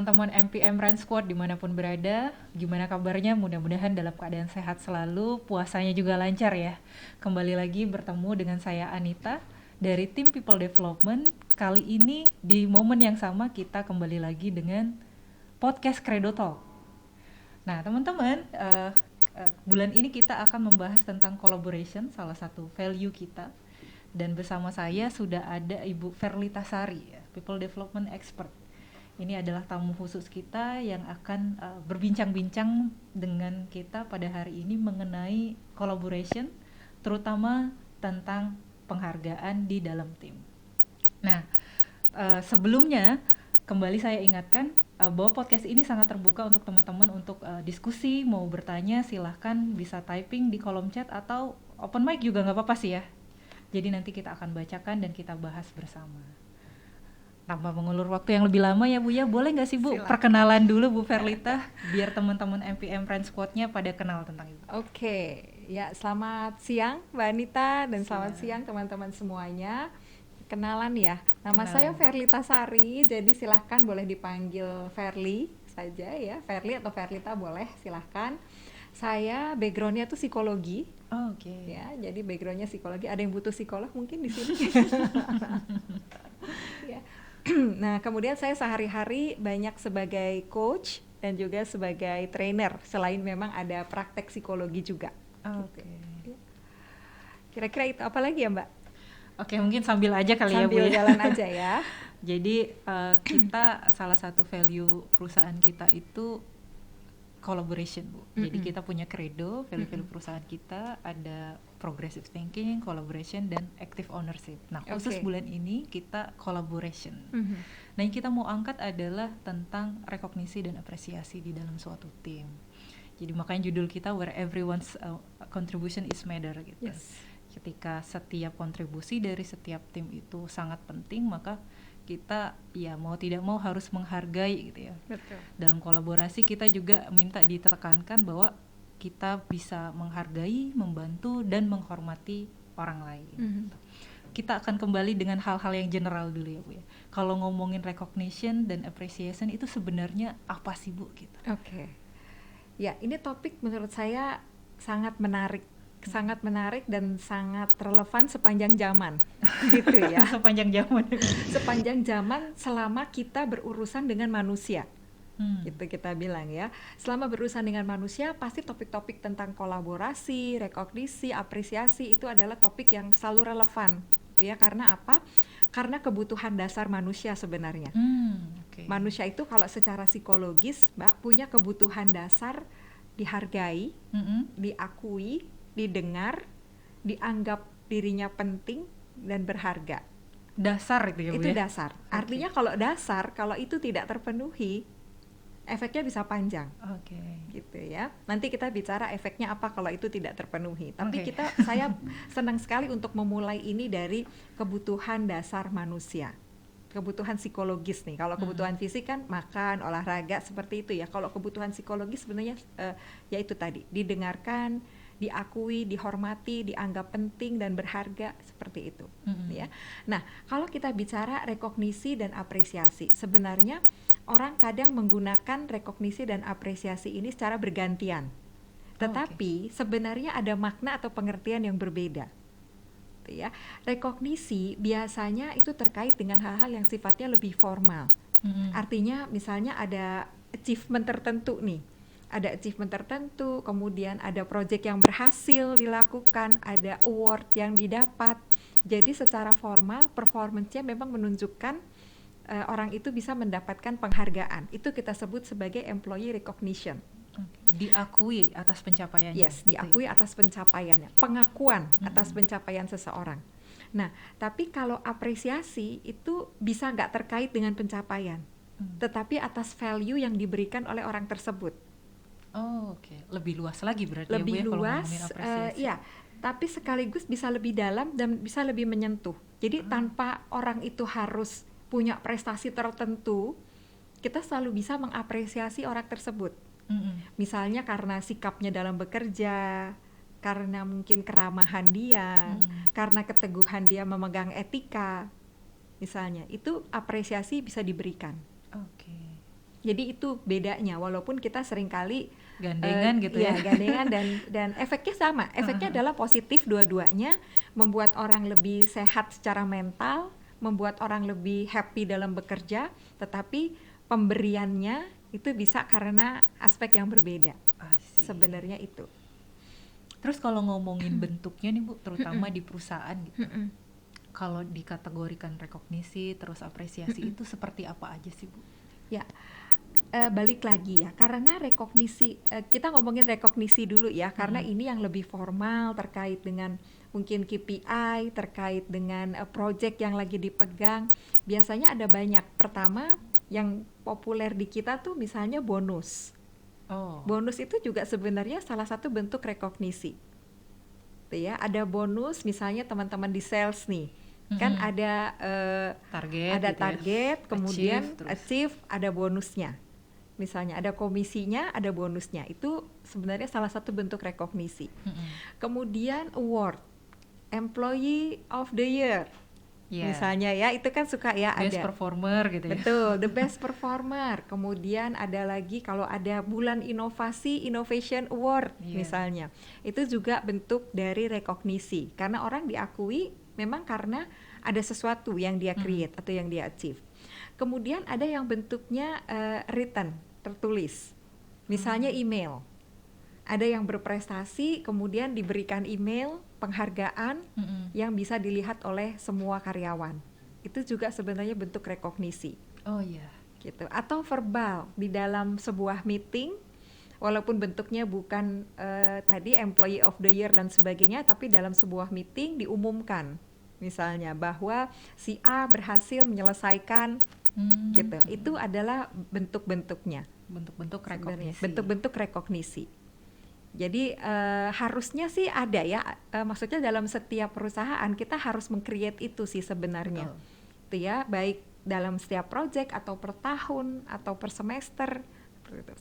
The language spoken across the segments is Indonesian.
teman-teman MPM Run Squad dimanapun berada, gimana kabarnya? Mudah-mudahan dalam keadaan sehat selalu, puasanya juga lancar ya. Kembali lagi bertemu dengan saya Anita dari tim People Development. Kali ini di momen yang sama kita kembali lagi dengan podcast Credo Talk. Nah teman-teman, bulan ini kita akan membahas tentang collaboration, salah satu value kita. Dan bersama saya sudah ada Ibu Verlita Sari, People Development Expert. Ini adalah tamu khusus kita yang akan berbincang-bincang dengan kita pada hari ini mengenai collaboration, terutama tentang penghargaan di dalam tim. Nah, sebelumnya kembali saya ingatkan bahwa podcast ini sangat terbuka untuk teman-teman untuk diskusi, mau bertanya silahkan bisa typing di kolom chat atau open mic juga nggak apa-apa sih ya. Jadi nanti kita akan bacakan dan kita bahas bersama. Tanpa mengulur waktu yang lebih lama ya Bu ya, boleh nggak sih Bu perkenalan dulu Bu Verlita biar teman-teman MPM Run Squad-nya pada kenal tentang Ibu. Oke, ya selamat siang Mbak Anita dan selamat siang teman-teman semuanya. Kenalan ya, nama saya Verlita Sari, jadi silahkan boleh dipanggil Verly saja ya, Verly atau Verlita boleh silahkan. Saya backgroundnya tuh psikologi. Oke. Ya, jadi backgroundnya psikologi. Ada yang butuh psikolog mungkin di sini. Ya. Nah, kemudian saya sehari-hari banyak sebagai coach dan juga sebagai trainer, selain memang ada praktek psikologi juga. Oke. Gitu. Kira-kira itu apa lagi ya Mbak? Oke, mungkin sambil aja kali ya Bu ya. Sambil jalan aja ya. Jadi kita salah satu value perusahaan kita itu collaboration Bu. Jadi kita punya credo, value perusahaan kita ada progressive thinking, collaboration, dan active ownership. Nah khusus bulan ini kita collaboration. Nah yang kita mau angkat adalah tentang rekognisi dan apresiasi di dalam suatu tim. Jadi makanya judul kita where everyone's contribution is matter gitu. Yes. Ketika setiap kontribusi dari setiap tim itu sangat penting, maka kita ya mau tidak mau harus menghargai gitu ya. Betul. Dalam kolaborasi kita juga minta ditekankan bahwa kita bisa menghargai, membantu dan menghormati orang lain. Kita akan kembali dengan hal-hal yang general dulu ya Bu ya. Kalau ngomongin recognition dan appreciation itu sebenarnya apa sih Bu gitu? Oke. Ya, ini topik menurut saya sangat menarik dan sangat relevan sepanjang zaman gitu ya. Sepanjang zaman selama kita berurusan dengan manusia. Gitu kita bilang ya. Selama berurusan dengan manusia pasti topik-topik tentang kolaborasi, rekognisi, apresiasi itu adalah topik yang selalu relevan gitu ya. Karena apa? Karena kebutuhan dasar manusia sebenarnya. Manusia itu kalau secara psikologis Mbak punya kebutuhan dasar dihargai, diakui, didengar, dianggap dirinya penting dan berharga. Dasar itu ya Bu itu ya? Dasar. Artinya kalau itu tidak terpenuhi, efeknya bisa panjang. Gitu ya. Nanti kita bicara efeknya apa kalau itu tidak terpenuhi. Tapi saya senang sekali untuk memulai ini dari kebutuhan dasar manusia. Kebutuhan psikologis nih. Kalau kebutuhan fisik kan makan, olahraga seperti itu ya. Kalau kebutuhan psikologis sebenarnya ya itu tadi, didengarkan, diakui, dihormati, dianggap penting dan berharga seperti itu ya. Nah, kalau kita bicara rekognisi dan apresiasi, sebenarnya orang kadang menggunakan rekognisi dan apresiasi ini secara bergantian. Tetapi sebenarnya ada makna atau pengertian yang berbeda. Ya. Rekognisi biasanya itu terkait dengan hal-hal yang sifatnya lebih formal. Artinya misalnya ada achievement tertentu nih. Ada achievement tertentu, kemudian ada project yang berhasil dilakukan, ada award yang didapat. Jadi secara formal performance-nya memang menunjukkan orang itu bisa mendapatkan penghargaan. Itu kita sebut sebagai employee recognition. Diakui atas pencapaiannya. Yes, diakui atas pencapaiannya. Pengakuan atas pencapaian seseorang. Nah, tapi kalau apresiasi itu bisa nggak terkait dengan pencapaian, tetapi atas value yang diberikan oleh orang tersebut. Lebih luas lagi berarti lebih ya Bu ya, luas, kalau ngomongin apresiasi. ya, tapi sekaligus bisa lebih dalam dan bisa lebih menyentuh. Jadi tanpa orang itu harus punya prestasi tertentu, kita selalu bisa mengapresiasi orang tersebut. Misalnya karena sikapnya dalam bekerja, karena mungkin keramahan dia, karena keteguhan dia memegang etika, misalnya, itu apresiasi bisa diberikan. Jadi itu bedanya, walaupun kita seringkali gandengan gitu ya. Gandengan dan efeknya sama. Efeknya adalah positif dua-duanya, membuat orang lebih sehat secara mental, membuat orang lebih happy dalam bekerja, tetapi pemberiannya itu bisa karena aspek yang berbeda. Sebenarnya itu. Terus kalau ngomongin bentuknya nih Bu, terutama di perusahaan gitu. Kalau dikategorikan rekognisi terus apresiasi itu seperti apa aja sih Bu? Ya. Balik lagi ya, karena rekognisi, kita ngomongin rekognisi dulu ya, karena ini yang lebih formal terkait dengan mungkin KPI, terkait dengan project yang lagi dipegang. Biasanya ada banyak. Pertama, yang populer di kita tuh misalnya bonus. Bonus itu juga sebenarnya salah satu bentuk rekognisi. Tuh ya, ada bonus misalnya teman-teman di sales nih. Kan ada target, kemudian achieve, ada bonusnya. Misalnya ada komisinya, ada bonusnya. Itu sebenarnya salah satu bentuk rekognisi. Kemudian award, Employee of the Year. Misalnya ya, itu kan suka ya best ada performer gitu ya. Betul, the best performer. Kemudian ada lagi kalau ada bulan inovasi, Innovation Award misalnya. Itu juga bentuk dari rekognisi. Karena orang diakui memang karena ada sesuatu yang dia create atau yang dia achieve. Kemudian ada yang bentuknya written, tertulis. Misalnya email. Ada yang berprestasi kemudian diberikan email penghargaan yang bisa dilihat oleh semua karyawan. Itu juga sebenarnya bentuk rekognisi. Gitu. Atau verbal di dalam sebuah meeting, walaupun bentuknya bukan tadi Employee of the Year dan sebagainya, tapi dalam sebuah meeting diumumkan misalnya bahwa si A berhasil menyelesaikan gitu. Itu adalah bentuk-bentuknya. Bentuk-bentuk rekognisi. Bentuk-bentuk rekognisi. Jadi harusnya sih ada ya. Maksudnya dalam setiap perusahaan kita harus meng-create itu sih sebenarnya. Itu ya, baik dalam setiap project atau per tahun atau per semester.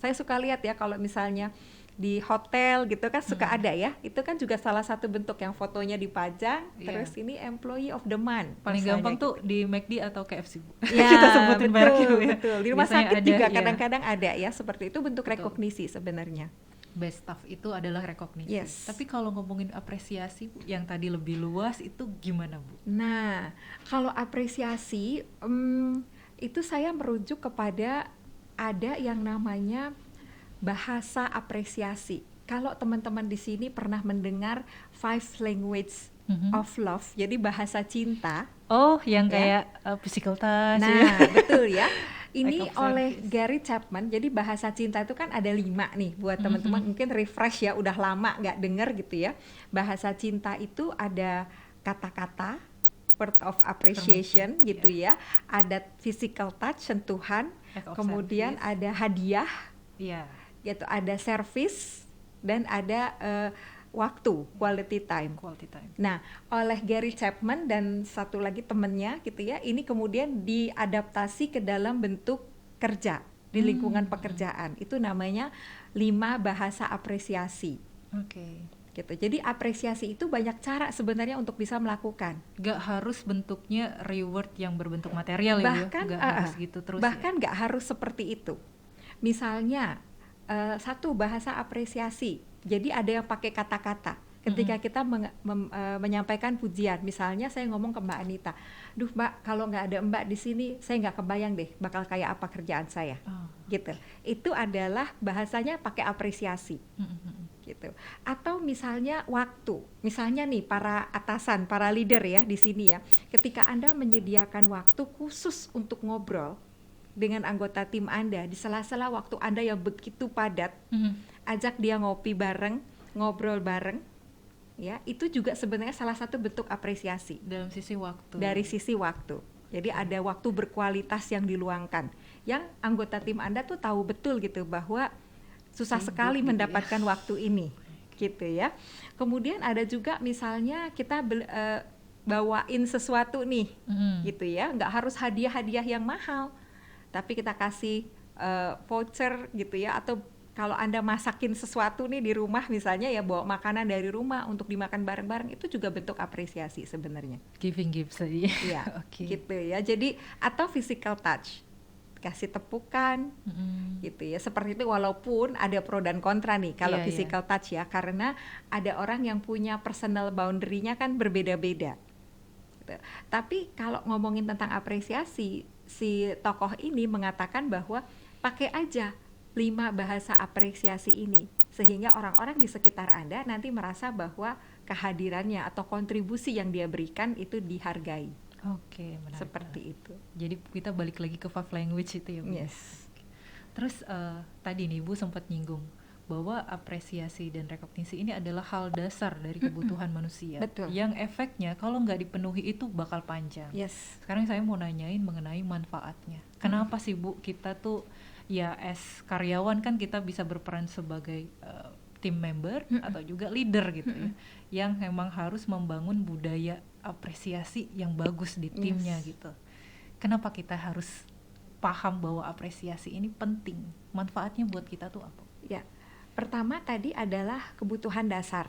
Saya suka lihat ya kalau misalnya di hotel gitu kan suka ada ya, itu kan juga salah satu bentuk yang fotonya dipajang, terus ini Employee of the Month. Paling gampang tuh di McD atau KFC Bu. Ya, kita sebutin merek ya. Betul. Di rumah sakit juga kadang-kadang ada ya, seperti itu bentuk rekognisi sebenarnya. Best staff itu adalah rekognisi. Tapi kalau ngomongin apresiasi Bu, yang tadi lebih luas itu gimana Bu? Nah, kalau apresiasi itu saya merujuk kepada ada yang namanya bahasa apresiasi. Kalau teman-teman di sini pernah mendengar 5 language of love, jadi bahasa cinta. Yang kayak physical touch. Nah, betul ya. Ini oleh Gary Chapman. Jadi bahasa cinta itu kan ada 5 nih buat teman-teman mungkin refresh ya, udah lama nggak denger gitu ya. Bahasa cinta itu ada kata-kata, word of appreciation gitu ya. Ada physical touch, sentuhan. Kemudian ada hadiah. Gitu, ada service dan ada waktu, quality time. Nah, oleh Gary Chapman dan satu lagi temennya gitu ya, ini kemudian diadaptasi ke dalam bentuk kerja di lingkungan pekerjaan. Itu namanya 5 bahasa apresiasi. Gitu. Jadi apresiasi itu banyak cara sebenarnya untuk bisa melakukan. Gak harus bentuknya reward yang berbentuk material ya, gak harus gitu terus. Bahkan gak harus seperti itu. Misalnya satu bahasa apresiasi. Jadi ada yang pakai kata-kata. Ketika kita menyampaikan pujian, misalnya saya ngomong ke Mbak Anita, "Duh Mbak, kalau nggak ada Mbak di sini, saya nggak kebayang deh bakal kayak apa kerjaan saya." Gitu. Itu adalah bahasanya pakai apresiasi. Gitu. Atau misalnya waktu. Misalnya nih para atasan, para leader ya di sini ya, ketika Anda menyediakan waktu khusus untuk ngobrol dengan anggota tim Anda di sela-sela waktu Anda yang begitu padat, ajak dia ngopi bareng, ngobrol bareng, ya itu juga sebenarnya salah satu bentuk apresiasi dalam sisi waktu. Dari sisi waktu. Jadi ada waktu berkualitas yang diluangkan, yang anggota tim Anda tuh tahu betul gitu bahwa susah sekali mendapatkan waktu ini, gitu ya. Kemudian ada juga misalnya kita bawain sesuatu nih, gitu ya, nggak harus hadiah-hadiah yang mahal. Tapi kita kasih voucher gitu ya, atau kalau Anda masakin sesuatu nih di rumah misalnya ya, bawa makanan dari rumah untuk dimakan bareng-bareng, itu juga bentuk apresiasi sebenarnya. Giving gifts tadi. Iya, gitu ya. Jadi atau physical touch. kasih tepukan, gitu ya. Seperti itu, walaupun ada pro dan kontra nih kalau physical touch ya, karena ada orang yang punya personal boundary-nya kan berbeda-beda. Gitu. Tapi kalau ngomongin tentang apresiasi, si tokoh ini mengatakan bahwa pakai aja 5 bahasa apresiasi ini, sehingga orang-orang di sekitar Anda nanti merasa bahwa kehadirannya atau kontribusi yang dia berikan itu dihargai. Oke, menarik. Seperti itu. Jadi kita balik lagi ke five language itu ya, Bu? Yes. Terus tadi nih Bu sempat nyinggung bahwa apresiasi dan rekognisi ini adalah hal dasar dari kebutuhan manusia. Betul. Yang efeknya kalau nggak dipenuhi itu bakal panjang. Yes. Sekarang saya mau nanyain mengenai manfaatnya. Kenapa sih Bu kita tuh ya as karyawan kan kita bisa berperan sebagai team member atau juga leader gitu ya, yang memang harus membangun budaya apresiasi yang bagus di timnya gitu. Kenapa kita harus paham bahwa apresiasi ini penting? Manfaatnya buat kita tuh apa? Ya, pertama tadi adalah kebutuhan dasar.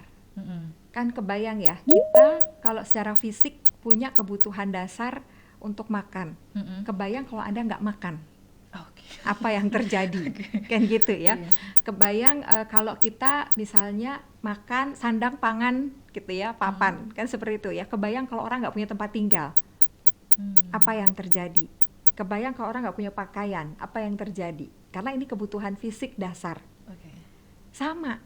Kan kebayang ya, kita kalau secara fisik punya kebutuhan dasar untuk makan. Kebayang kalau Anda nggak makan, apa yang terjadi? Kan gitu ya. Kebayang kalau kita misalnya makan sandang pangan gitu ya, papan, kan seperti itu ya. Kebayang kalau orang nggak punya tempat tinggal, apa yang terjadi? Kebayang kalau orang nggak punya pakaian, apa yang terjadi? Karena ini kebutuhan fisik dasar. Sama,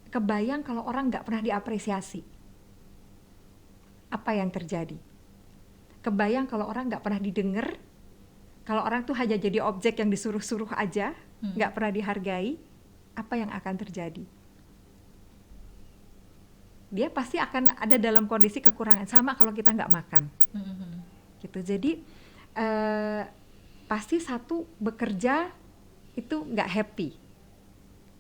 kebayang kalau orang nggak pernah diapresiasi, apa yang terjadi? Kebayang kalau orang nggak pernah didengar, kalau orang tuh hanya jadi objek yang disuruh-suruh aja, nggak pernah dihargai, apa yang akan terjadi? Dia pasti akan ada dalam kondisi kekurangan. Sama kalau kita nggak makan, gitu. Jadi pasti satu bekerja itu nggak happy.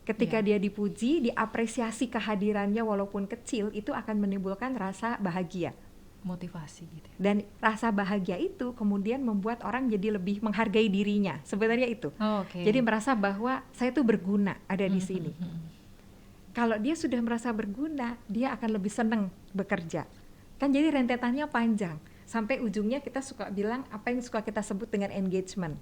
Ketika dia dipuji, diapresiasi kehadirannya walaupun kecil, itu akan menimbulkan rasa bahagia. Motivasi gitu. Dan rasa bahagia itu kemudian membuat orang jadi lebih menghargai dirinya. Sebenarnya itu. Jadi merasa bahwa saya tuh berguna ada di sini. Kalau dia sudah merasa berguna, dia akan lebih senang bekerja. Kan jadi rentetannya panjang. Sampai ujungnya kita suka bilang apa yang suka kita sebut dengan engagement.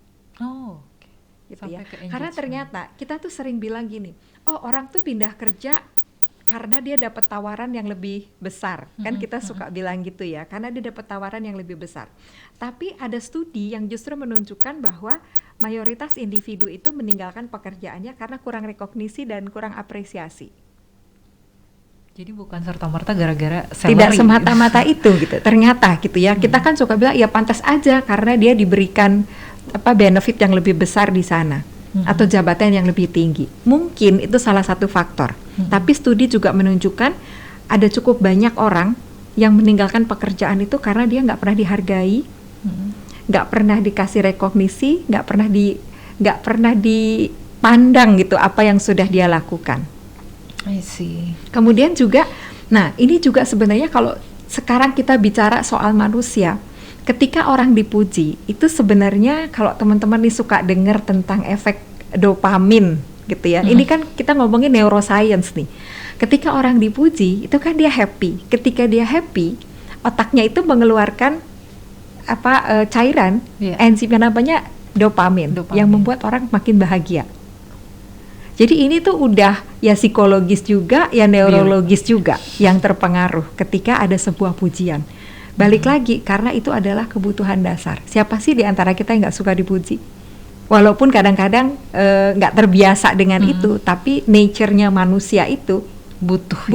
Gitu ya. Karena ternyata kita tuh sering bilang gini, oh orang tuh pindah kerja karena dia dapat tawaran yang lebih besar, kan kita suka bilang gitu ya, karena dia dapat tawaran yang lebih besar. Tapi ada studi yang justru menunjukkan bahwa mayoritas individu itu meninggalkan pekerjaannya karena kurang rekognisi dan kurang apresiasi. Jadi bukan serta-merta gara-gara salary. Tidak semata-mata itu gitu, ternyata gitu ya. Kita kan suka bilang ya pantas aja karena dia diberikan benefit yang lebih besar di sana. Atau jabatan yang lebih tinggi. Mungkin itu salah satu faktor. Tapi studi juga menunjukkan ada cukup banyak orang yang meninggalkan pekerjaan itu karena dia nggak pernah dihargai, nggak pernah dikasih rekognisi, nggak pernah dipandang gitu apa yang sudah dia lakukan. I see. Kemudian juga, nah ini juga sebenarnya kalau sekarang kita bicara soal manusia. Ketika orang dipuji, itu sebenarnya kalau teman-teman nih suka dengar tentang efek dopamin gitu ya. Ini kan kita ngomongin neuroscience nih. Ketika orang dipuji, itu kan dia happy. Ketika dia happy, otaknya itu mengeluarkan cairan, enzim yang namanya dopamin, yang membuat orang makin bahagia. Jadi ini tuh udah ya psikologis juga, ya neurologis juga yang terpengaruh ketika ada sebuah pujian. Balik lagi, karena itu adalah kebutuhan dasar. Siapa sih di antara kita yang nggak suka dipuji? Walaupun kadang-kadang nggak terbiasa dengan itu, tapi nature-nya manusia itu butuh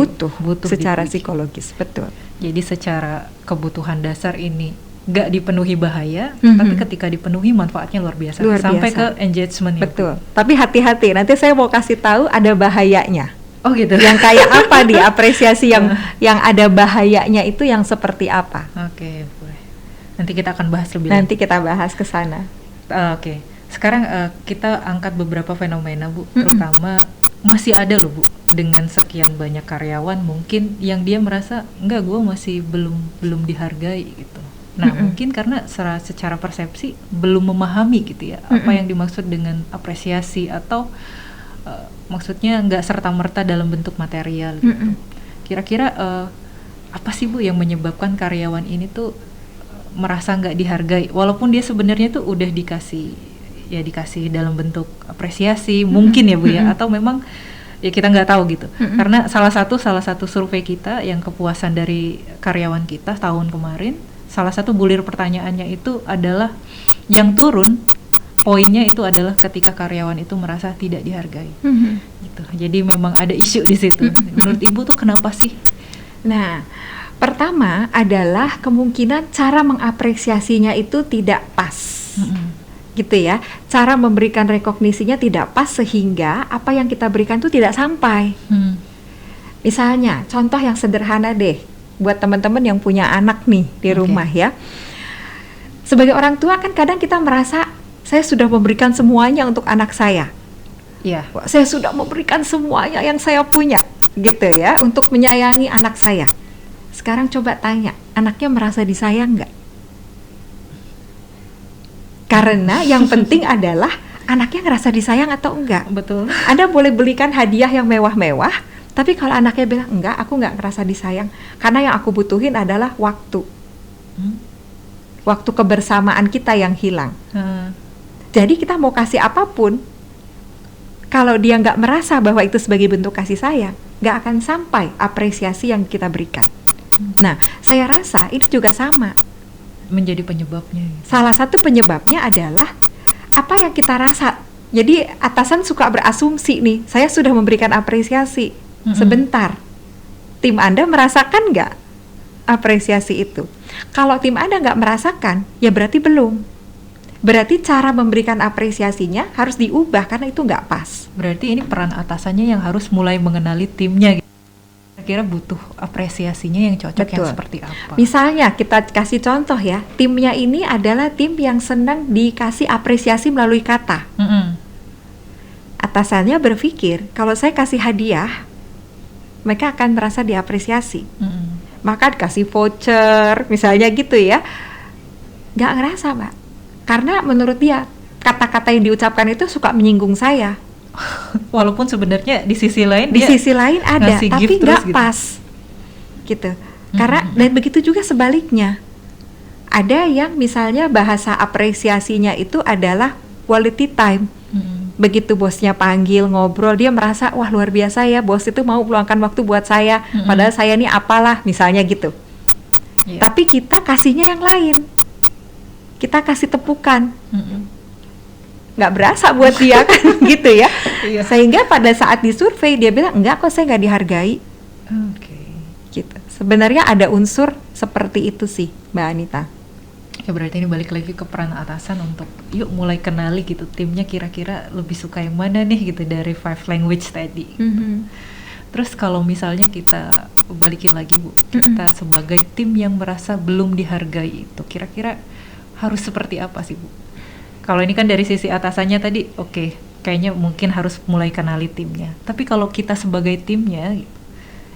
secara dipuji. Psikologis, betul. Jadi secara kebutuhan dasar ini nggak dipenuhi bahaya, tapi ketika dipenuhi manfaatnya luar biasa. Sampai ke engagement. Betul. Tapi hati-hati, nanti saya mau kasih tahu ada bahayanya. Oh gitu. Yang kayak apa di apresiasi yang ada bahayanya itu yang seperti apa? Oke, boleh. Nanti kita akan bahas lebih. Nanti kita bahas ke sana. Oke. Sekarang kita angkat beberapa fenomena, Bu, terutama masih ada loh, Bu, dengan sekian banyak karyawan mungkin yang dia merasa enggak, gue masih belum dihargai gitu. Nah, mungkin karena secara persepsi belum memahami gitu ya, apa yang dimaksud dengan apresiasi atau maksudnya nggak serta-merta dalam bentuk material gitu. Kira-kira apa sih Bu yang menyebabkan karyawan ini tuh merasa nggak dihargai walaupun dia sebenarnya tuh udah dikasih ya dikasih dalam bentuk apresiasi, mungkin ya Bu ya, atau memang ya kita nggak tahu gitu. Karena salah satu survei kita yang kepuasan dari karyawan kita tahun kemarin, salah satu bulir pertanyaannya itu adalah yang turun poinnya itu adalah ketika karyawan itu merasa tidak dihargai. Gitu. Jadi memang ada isu di situ. Menurut Ibu tuh kenapa sih? Nah, pertama adalah kemungkinan cara mengapresiasinya itu tidak pas, gitu ya. Cara memberikan rekognisinya tidak pas sehingga apa yang kita berikan itu tidak sampai. Misalnya, contoh yang sederhana deh, buat teman-teman yang punya anak nih di rumah ya. Sebagai orang tua kan kadang kita merasa saya sudah memberikan semuanya untuk anak saya. Saya sudah memberikan semuanya yang saya punya, gitu ya, untuk menyayangi anak saya. Sekarang coba tanya, anaknya merasa disayang nggak? Karena yang penting adalah anaknya ngerasa disayang atau enggak. Betul. Anda boleh belikan hadiah yang mewah-mewah, tapi kalau anaknya bilang enggak, aku nggak ngerasa disayang, karena yang aku butuhin adalah waktu. Waktu kebersamaan kita yang hilang. Jadi kita mau kasih apapun, kalau dia nggak merasa bahwa itu sebagai bentuk kasih sayang, nggak akan sampai apresiasi yang kita berikan. Nah, saya rasa itu juga sama. Menjadi penyebabnya. Salah satu penyebabnya adalah apa yang kita rasa. Jadi atasan suka berasumsi nih, saya sudah memberikan apresiasi sebentar. Tim Anda merasakan nggak apresiasi itu? Kalau tim Anda nggak merasakan, ya berarti belum. Berarti cara memberikan apresiasinya harus diubah karena itu nggak pas. Berarti ini peran atasannya yang harus mulai mengenali timnya. Kira-kira butuh apresiasinya yang cocok. Betul. Yang seperti apa? Misalnya kita kasih contoh ya, timnya ini adalah tim yang senang dikasih apresiasi melalui kata. Atasannya berpikir kalau saya kasih hadiah, mereka akan merasa diapresiasi. Maka dikasih voucher, misalnya gitu ya, nggak ngerasa Mbak. Karena menurut dia, kata-kata yang diucapkan itu suka menyinggung saya. Walaupun sebenarnya di sisi lain ada, tapi nggak pas. Gitu. Karena, dan begitu juga sebaliknya. Ada yang misalnya bahasa apresiasinya itu adalah quality time. Begitu bosnya panggil, ngobrol, dia merasa, wah luar biasa ya, bos itu mau meluangkan waktu buat saya. Padahal saya ini apalah, misalnya gitu. Tapi kita kasihnya yang lain. Kita kasih tepukan, nggak berasa buat dia kan, gitu ya. Sehingga pada saat disurvei dia bilang enggak kok, saya nggak dihargai. Gitu. Sebenarnya ada unsur seperti itu sih, Mbak Anita. Ya berarti ini balik lagi ke peran atasan untuk yuk mulai kenali gitu timnya kira-kira lebih suka yang mana nih gitu dari 5 language tadi. Terus kalau misalnya kita balikin lagi Bu, kita sebagai tim yang merasa belum dihargai itu kira-kira harus seperti apa sih Bu? Kalau ini kan dari sisi atasannya tadi, kayaknya mungkin harus mulai kenali timnya. Tapi kalau kita sebagai timnya,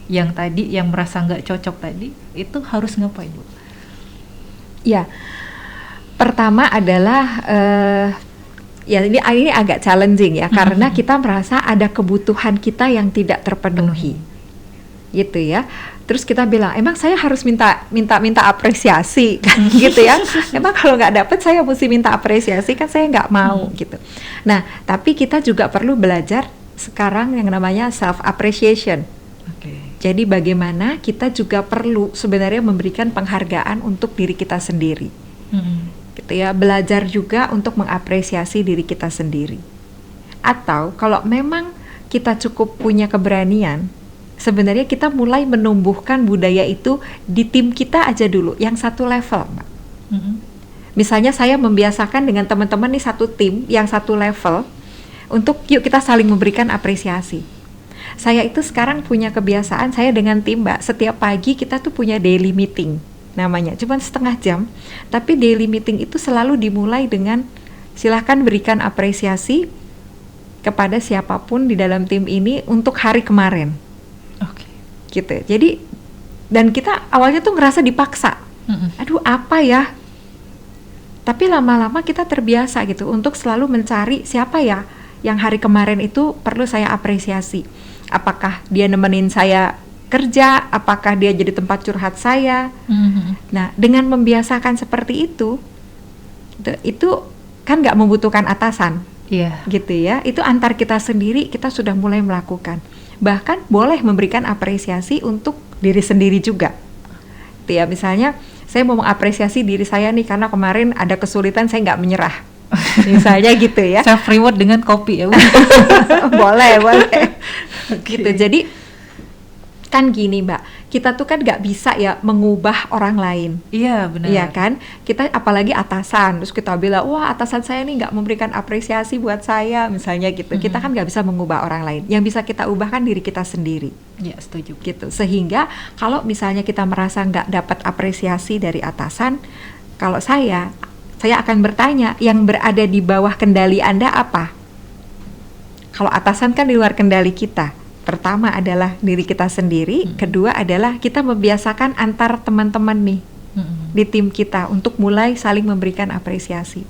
yang tadi yang merasa nggak cocok tadi, itu harus ngapain Bu? Ya, pertama adalah ya ini agak challenging ya, karena kita merasa ada kebutuhan kita yang tidak terpenuhi, gitu ya. Terus kita bilang, emang saya harus minta apresiasi kan, gitu ya. Emang kalau nggak dapet saya mesti minta apresiasi kan, saya nggak mau gitu. Nah, tapi kita juga perlu belajar sekarang yang namanya self appreciation. Jadi bagaimana kita juga perlu sebenarnya memberikan penghargaan untuk diri kita sendiri. Gitu ya, belajar juga untuk mengapresiasi diri kita sendiri. Atau kalau memang kita cukup punya keberanian, sebenarnya kita mulai menumbuhkan budaya itu di tim kita aja dulu, yang satu level, Mbak. Misalnya saya membiasakan dengan teman-teman nih satu tim, yang satu level, untuk yuk kita saling memberikan apresiasi. Saya itu sekarang punya kebiasaan, saya dengan tim Mbak, setiap pagi kita tuh punya daily meeting, namanya, cuma setengah jam, tapi daily meeting itu selalu dimulai dengan silahkan berikan apresiasi kepada siapapun di dalam tim ini untuk hari kemarin. Gitu. Jadi dan kita awalnya tuh ngerasa dipaksa. Aduh, apa ya? Tapi lama-lama kita terbiasa gitu untuk selalu mencari siapa ya yang hari kemarin itu perlu saya apresiasi. Apakah dia nemenin saya kerja, apakah dia jadi tempat curhat saya. Nah, dengan membiasakan seperti itu kan nggak membutuhkan atasan. Iya. Gitu ya, itu antar kita sendiri kita sudah mulai melakukan. Bahkan boleh memberikan apresiasi untuk diri sendiri juga. Itu ya, misalnya saya mau mengapresiasi diri saya nih karena kemarin ada kesulitan, saya nggak menyerah. Misalnya gitu ya. Self reward dengan kopi ya. boleh. Okay. Gitu. Jadi kan gini Mbak, kita tuh kan nggak bisa ya mengubah orang lain. Iya benar. Iya kan, kita apalagi atasan, terus kita bilang wah atasan saya nih nggak memberikan apresiasi buat saya misalnya gitu. Kita kan nggak bisa mengubah orang lain. Yang bisa kita ubah kan diri kita sendiri. Iya setuju. Gitu. Sehingga kalau misalnya kita merasa nggak dapat apresiasi dari atasan, kalau saya akan bertanya, yang berada di bawah kendali Anda apa? Kalau atasan kan di luar kendali kita. Pertama adalah diri kita sendiri, kedua adalah kita membiasakan antar teman-teman nih di tim kita untuk mulai saling memberikan apresiasi.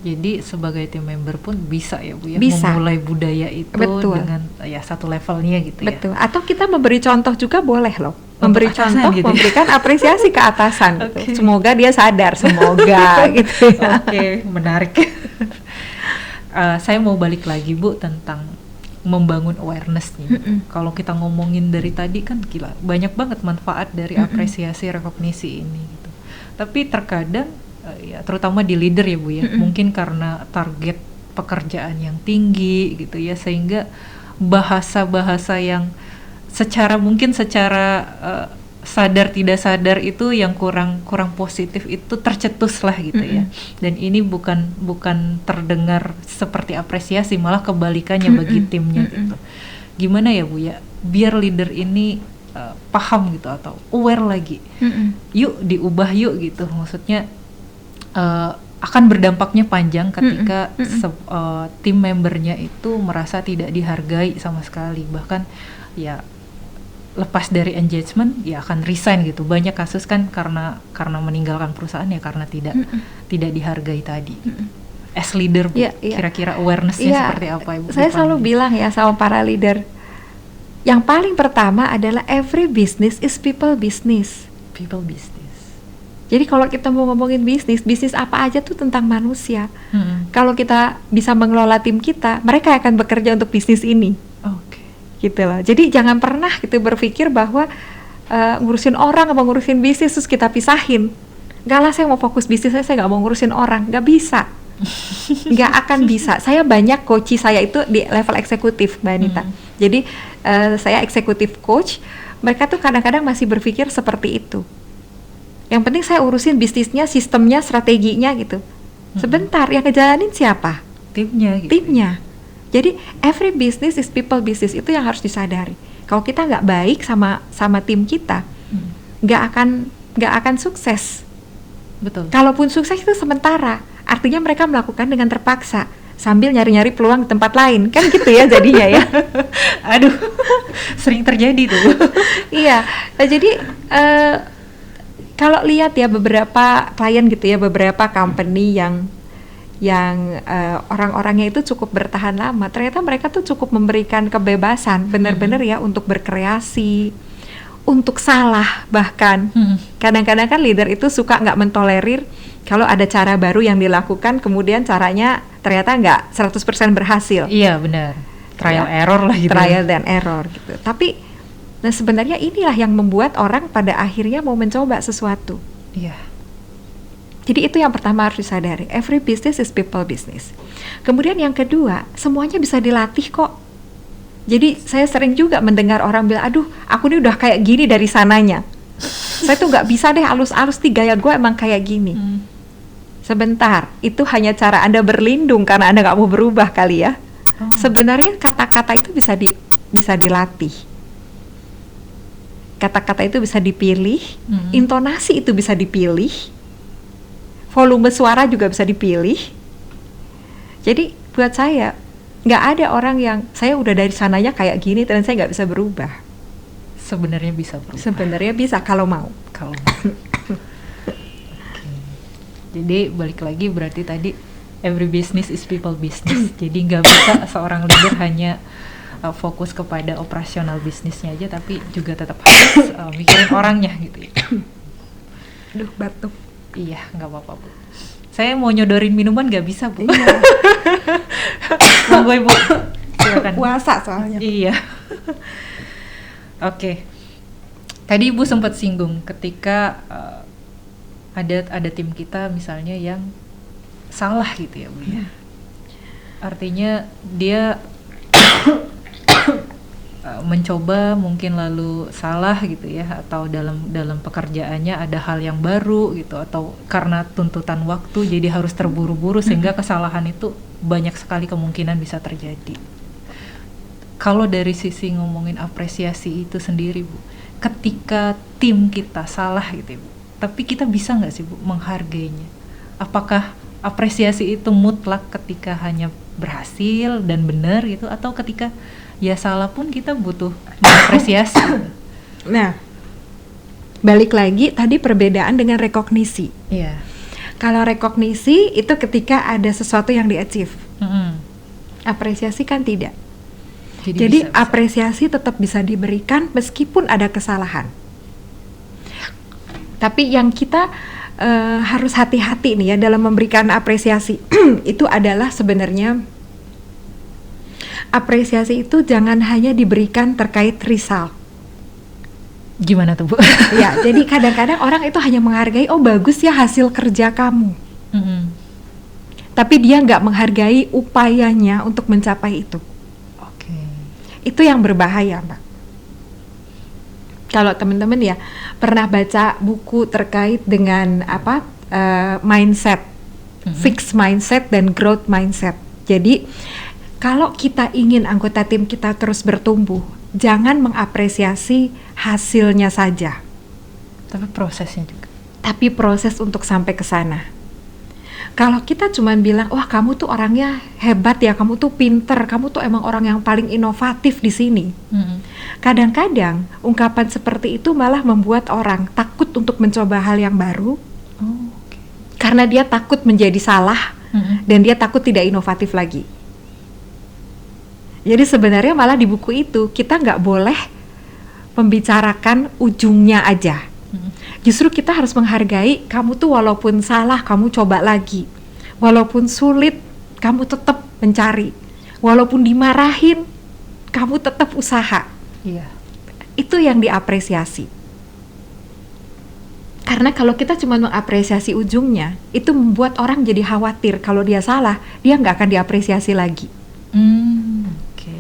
Jadi sebagai tim member pun bisa ya Bu ya, bisa. Memulai budaya itu. Betul. Dengan ya satu levelnya gitu. Betul. Ya. Atau kita memberi contoh juga boleh loh. Memberi contoh, gitu memberikan apresiasi ke atasan. Okay. Gitu. Semoga dia sadar, semoga gitu. Ya. Oke, menarik. Saya mau balik lagi Bu tentang membangun awareness nih. Kalau kita ngomongin dari tadi kan gila, banyak banget manfaat dari apresiasi rekognisi ini gitu. Tapi terkadang ya terutama di leader ya Bu ya, mungkin karena target pekerjaan yang tinggi gitu ya, sehingga bahasa-bahasa yang secara sadar tidak sadar itu yang kurang positif itu tercetus lah gitu ya. Dan ini bukan terdengar seperti apresiasi, malah kebalikannya bagi timnya gitu. Gimana ya Bu ya, biar leader ini paham gitu atau aware lagi. Yuk diubah yuk gitu. Maksudnya akan berdampaknya panjang ketika tim membernya itu merasa tidak dihargai sama sekali, bahkan ya lepas dari engagement ya akan resign gitu. Banyak kasus kan karena meninggalkan perusahaan ya karena tidak dihargai tadi. As leader Bu, kira-kira awareness-nya seperti apa Ibu? Saya selalu bilang ya sama para leader, yang paling pertama adalah every business is people business. People business. Jadi kalau kita mau ngomongin bisnis apa aja tuh tentang manusia. Kalau kita bisa mengelola tim kita, mereka akan bekerja untuk bisnis ini. Gitu loh. Jadi jangan pernah gitu berpikir bahwa ngurusin orang sama ngurusin bisnis terus kita pisahin. Enggak lah, saya mau fokus bisnis, saya nggak mau ngurusin orang. Nggak bisa. Nggak akan bisa. Saya banyak coach saya itu di level eksekutif Mbak Anita. Jadi saya eksekutif coach. Mereka tuh kadang-kadang masih berpikir seperti itu. Yang penting saya urusin bisnisnya, sistemnya, strateginya gitu. Sebentar, yang ngejalanin siapa? Timnya gitu. Timnya. Jadi every business is people business, itu yang harus disadari. Kalau kita nggak baik sama tim kita, nggak akan sukses. Betul. Kalaupun sukses itu sementara, artinya mereka melakukan dengan terpaksa sambil nyari-nyari peluang di tempat lain, kan gitu ya jadinya ya. Aduh, sering terjadi tuh. Iya, jadi kalau lihat ya beberapa klien gitu ya, beberapa company yang orang-orangnya itu cukup bertahan lama, ternyata mereka tuh cukup memberikan kebebasan benar-benar ya untuk berkreasi, untuk salah bahkan. Kadang-kadang kan leader itu suka nggak mentolerir kalau ada cara baru yang dilakukan kemudian caranya ternyata nggak 100% berhasil. Iya benar, trial error lah gitu. Trial dan error gitu. Tapi nah sebenarnya inilah yang membuat orang pada akhirnya mau mencoba sesuatu. Iya. Jadi itu yang pertama harus disadari, every business is people business. Kemudian yang kedua, semuanya bisa dilatih kok. Jadi saya sering juga mendengar orang bilang, aduh aku ini udah kayak gini dari sananya. Saya tuh gak bisa deh alus-alus nih, gaya gue emang kayak gini. Sebentar, itu hanya cara Anda berlindung karena Anda gak mau berubah kali ya. Sebenarnya kata-kata itu bisa dilatih. Kata-kata itu bisa dipilih, intonasi itu bisa dipilih, volume suara juga bisa dipilih. Jadi buat saya nggak ada orang yang saya udah dari sananya kayak gini dan saya nggak bisa berubah. Sebenarnya bisa berubah. Sebenarnya bisa kalau mau. Jadi balik lagi berarti tadi every business is people business. Jadi nggak bisa seorang leader hanya fokus kepada operasional bisnisnya aja, tapi juga tetap harus mikirin orangnya gitu ya. Aduh batuk. Iya, nggak apa-apa Bu. Saya mau nyodorin minuman nggak bisa, Bu. Iya. Monggo Ibu, silakan. Puasa soalnya. Iya. Oke. Tadi Ibu sempat singgung ketika ada tim kita misalnya yang salah gitu ya, Bu ya. Artinya dia mencoba mungkin lalu salah gitu ya, atau dalam pekerjaannya ada hal yang baru gitu, atau karena tuntutan waktu jadi harus terburu-buru sehingga kesalahan itu banyak sekali kemungkinan bisa terjadi. Kalau dari sisi ngomongin apresiasi itu sendiri, Bu, ketika tim kita salah gitu ya, Bu, tapi kita bisa nggak sih, Bu, menghargainya? Apakah apresiasi itu mutlak ketika hanya berhasil dan benar gitu, atau ketika ya salah pun kita butuh mengapresiasi? Nah, balik lagi tadi perbedaan dengan rekognisi. Iya. Kalau rekognisi itu ketika ada sesuatu yang di-achieve. Apresiasi kan tidak. Jadi bisa. Apresiasi tetap bisa diberikan meskipun ada kesalahan. Tapi yang kita harus hati-hati nih ya dalam memberikan apresiasi itu adalah sebenarnya apresiasi itu jangan hanya diberikan terkait result. Gimana tuh, Bu? Ya, jadi kadang-kadang orang itu hanya menghargai, oh bagus ya hasil kerja kamu. Tapi dia nggak menghargai upayanya untuk mencapai itu. Oke. Itu yang berbahaya, Mbak. Kalau teman-teman ya pernah baca buku terkait dengan mindset, fixed mindset dan growth mindset. Jadi kalau kita ingin anggota tim kita terus bertumbuh, jangan mengapresiasi hasilnya saja, tapi prosesnya juga. Tapi proses untuk sampai ke sana. Kalau kita cuma bilang, wah kamu tuh orangnya hebat ya, kamu tuh pinter, kamu tuh emang orang yang paling inovatif di sini. Kadang-kadang ungkapan seperti itu malah membuat orang takut untuk mencoba hal yang baru, karena dia takut menjadi salah dan dia takut tidak inovatif lagi. Jadi sebenarnya malah di buku itu kita nggak boleh membicarakan ujungnya aja. Justru kita harus menghargai kamu tuh walaupun salah kamu coba lagi, walaupun sulit kamu tetap mencari, walaupun dimarahin kamu tetap usaha. Iya. Itu yang diapresiasi. Karena kalau kita cuma mengapresiasi ujungnya, itu membuat orang jadi khawatir kalau dia salah dia nggak akan diapresiasi lagi.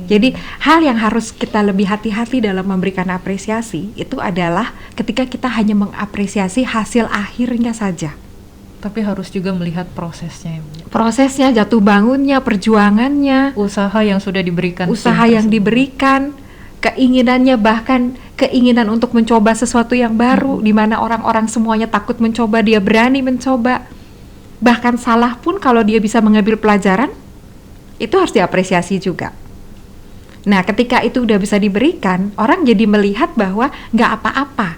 Jadi hal yang harus kita lebih hati-hati dalam memberikan apresiasi itu adalah ketika kita hanya mengapresiasi hasil akhirnya saja. Tapi harus juga melihat prosesnya. Prosesnya, jatuh bangunnya, perjuangannya, usaha yang sudah diberikan. Usaha yang diberikan, keinginannya, bahkan keinginan untuk mencoba sesuatu yang baru, di mana orang-orang semuanya takut mencoba, dia berani mencoba. Bahkan salah pun kalau dia bisa mengambil pelajaran, itu harus diapresiasi juga. Nah, ketika itu udah bisa diberikan, orang jadi melihat bahwa nggak apa-apa.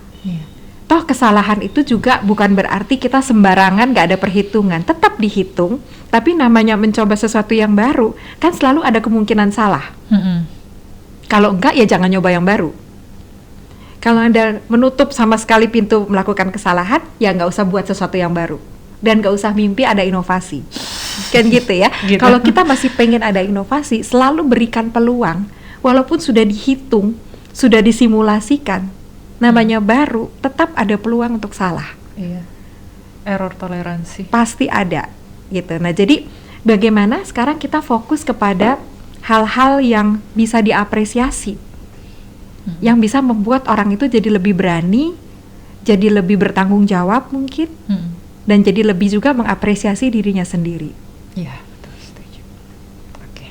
Toh kesalahan itu juga bukan berarti kita sembarangan, nggak ada perhitungan. Tetap dihitung, tapi namanya mencoba sesuatu yang baru, kan selalu ada kemungkinan salah. Kalau enggak, ya jangan nyoba yang baru. Kalau Anda menutup sama sekali pintu melakukan kesalahan, ya nggak usah buat sesuatu yang baru. Dan nggak usah mimpi ada inovasi. Kan gitu ya. Gitu. Kalau kita masih pengen ada inovasi, selalu berikan peluang. Walaupun sudah dihitung, sudah disimulasikan, namanya baru, tetap ada peluang untuk salah. Iya. Error toleransi. Pasti ada, gitu. Nah, jadi bagaimana sekarang kita fokus kepada hal-hal yang bisa diapresiasi, yang bisa membuat orang itu jadi lebih berani, jadi lebih bertanggung jawab mungkin, dan jadi lebih juga mengapresiasi dirinya sendiri. Iya, betul, setuju. Oke.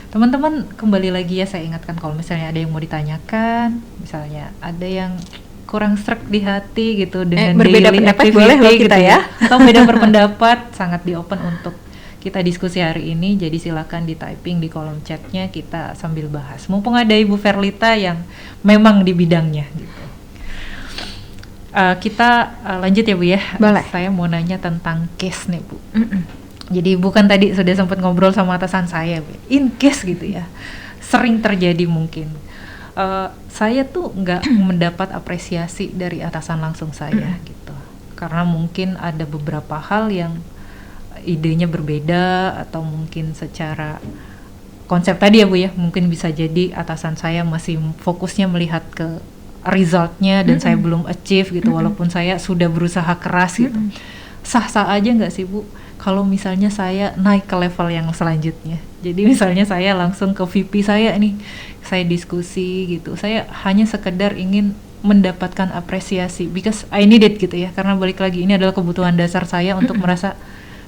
Teman-teman, kembali lagi ya, saya ingatkan kalau misalnya ada yang mau ditanyakan, misalnya ada yang kurang sreg di hati gitu dengan berbeda daily pendapat, activity boleh loh kita gitu ya. Atau beda berpendapat, sangat di open untuk kita diskusi hari ini. Jadi silakan di typing di kolom chatnya, kita sambil bahas. Mumpung ada Ibu Verlita yang memang di bidangnya gitu. Kita lanjut ya Bu ya. Boleh. Saya mau nanya tentang case nih Bu. Jadi bukan tadi sudah sempat ngobrol sama atasan saya Bu. In case gitu ya, sering terjadi mungkin. Saya tuh nggak mendapat apresiasi dari atasan langsung saya gitu. Karena mungkin ada beberapa hal yang idenya berbeda atau mungkin secara konsep tadi ya Bu ya, mungkin bisa jadi atasan saya masih fokusnya melihat ke resultnya dan saya belum achieve gitu, walaupun saya sudah berusaha keras gitu. Sah-sah aja nggak sih Bu kalau misalnya saya naik ke level yang selanjutnya? Jadi misalnya saya langsung ke VP saya nih, saya diskusi gitu, saya hanya sekedar ingin mendapatkan apresiasi because I need it gitu ya, karena balik lagi ini adalah kebutuhan dasar saya untuk merasa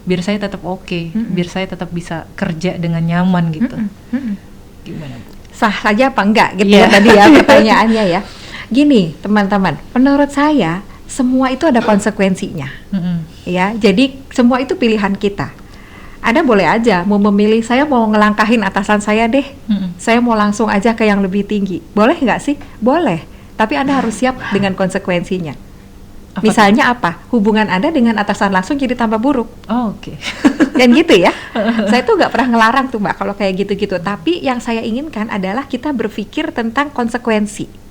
biar saya tetap oke, biar saya tetap bisa kerja dengan nyaman gitu. Gimana Bu? Sah saja apa enggak gitu ya tadi ya pertanyaannya ya. Gini teman-teman, menurut saya semua itu ada konsekuensinya, ya. Jadi semua itu pilihan kita. Anda boleh aja mau memilih, saya mau ngelangkahin atasan saya deh, saya mau langsung aja ke yang lebih tinggi. Boleh nggak sih? Boleh. Tapi Anda harus siap dengan konsekuensinya. Misalnya apa? Hubungan Anda dengan atasan langsung jadi tambah buruk. Oh, oke. Dan gitu ya. Saya tuh nggak pernah ngelarang tuh Mbak kalau kayak gitu-gitu. Tapi yang saya inginkan adalah kita berpikir tentang konsekuensi.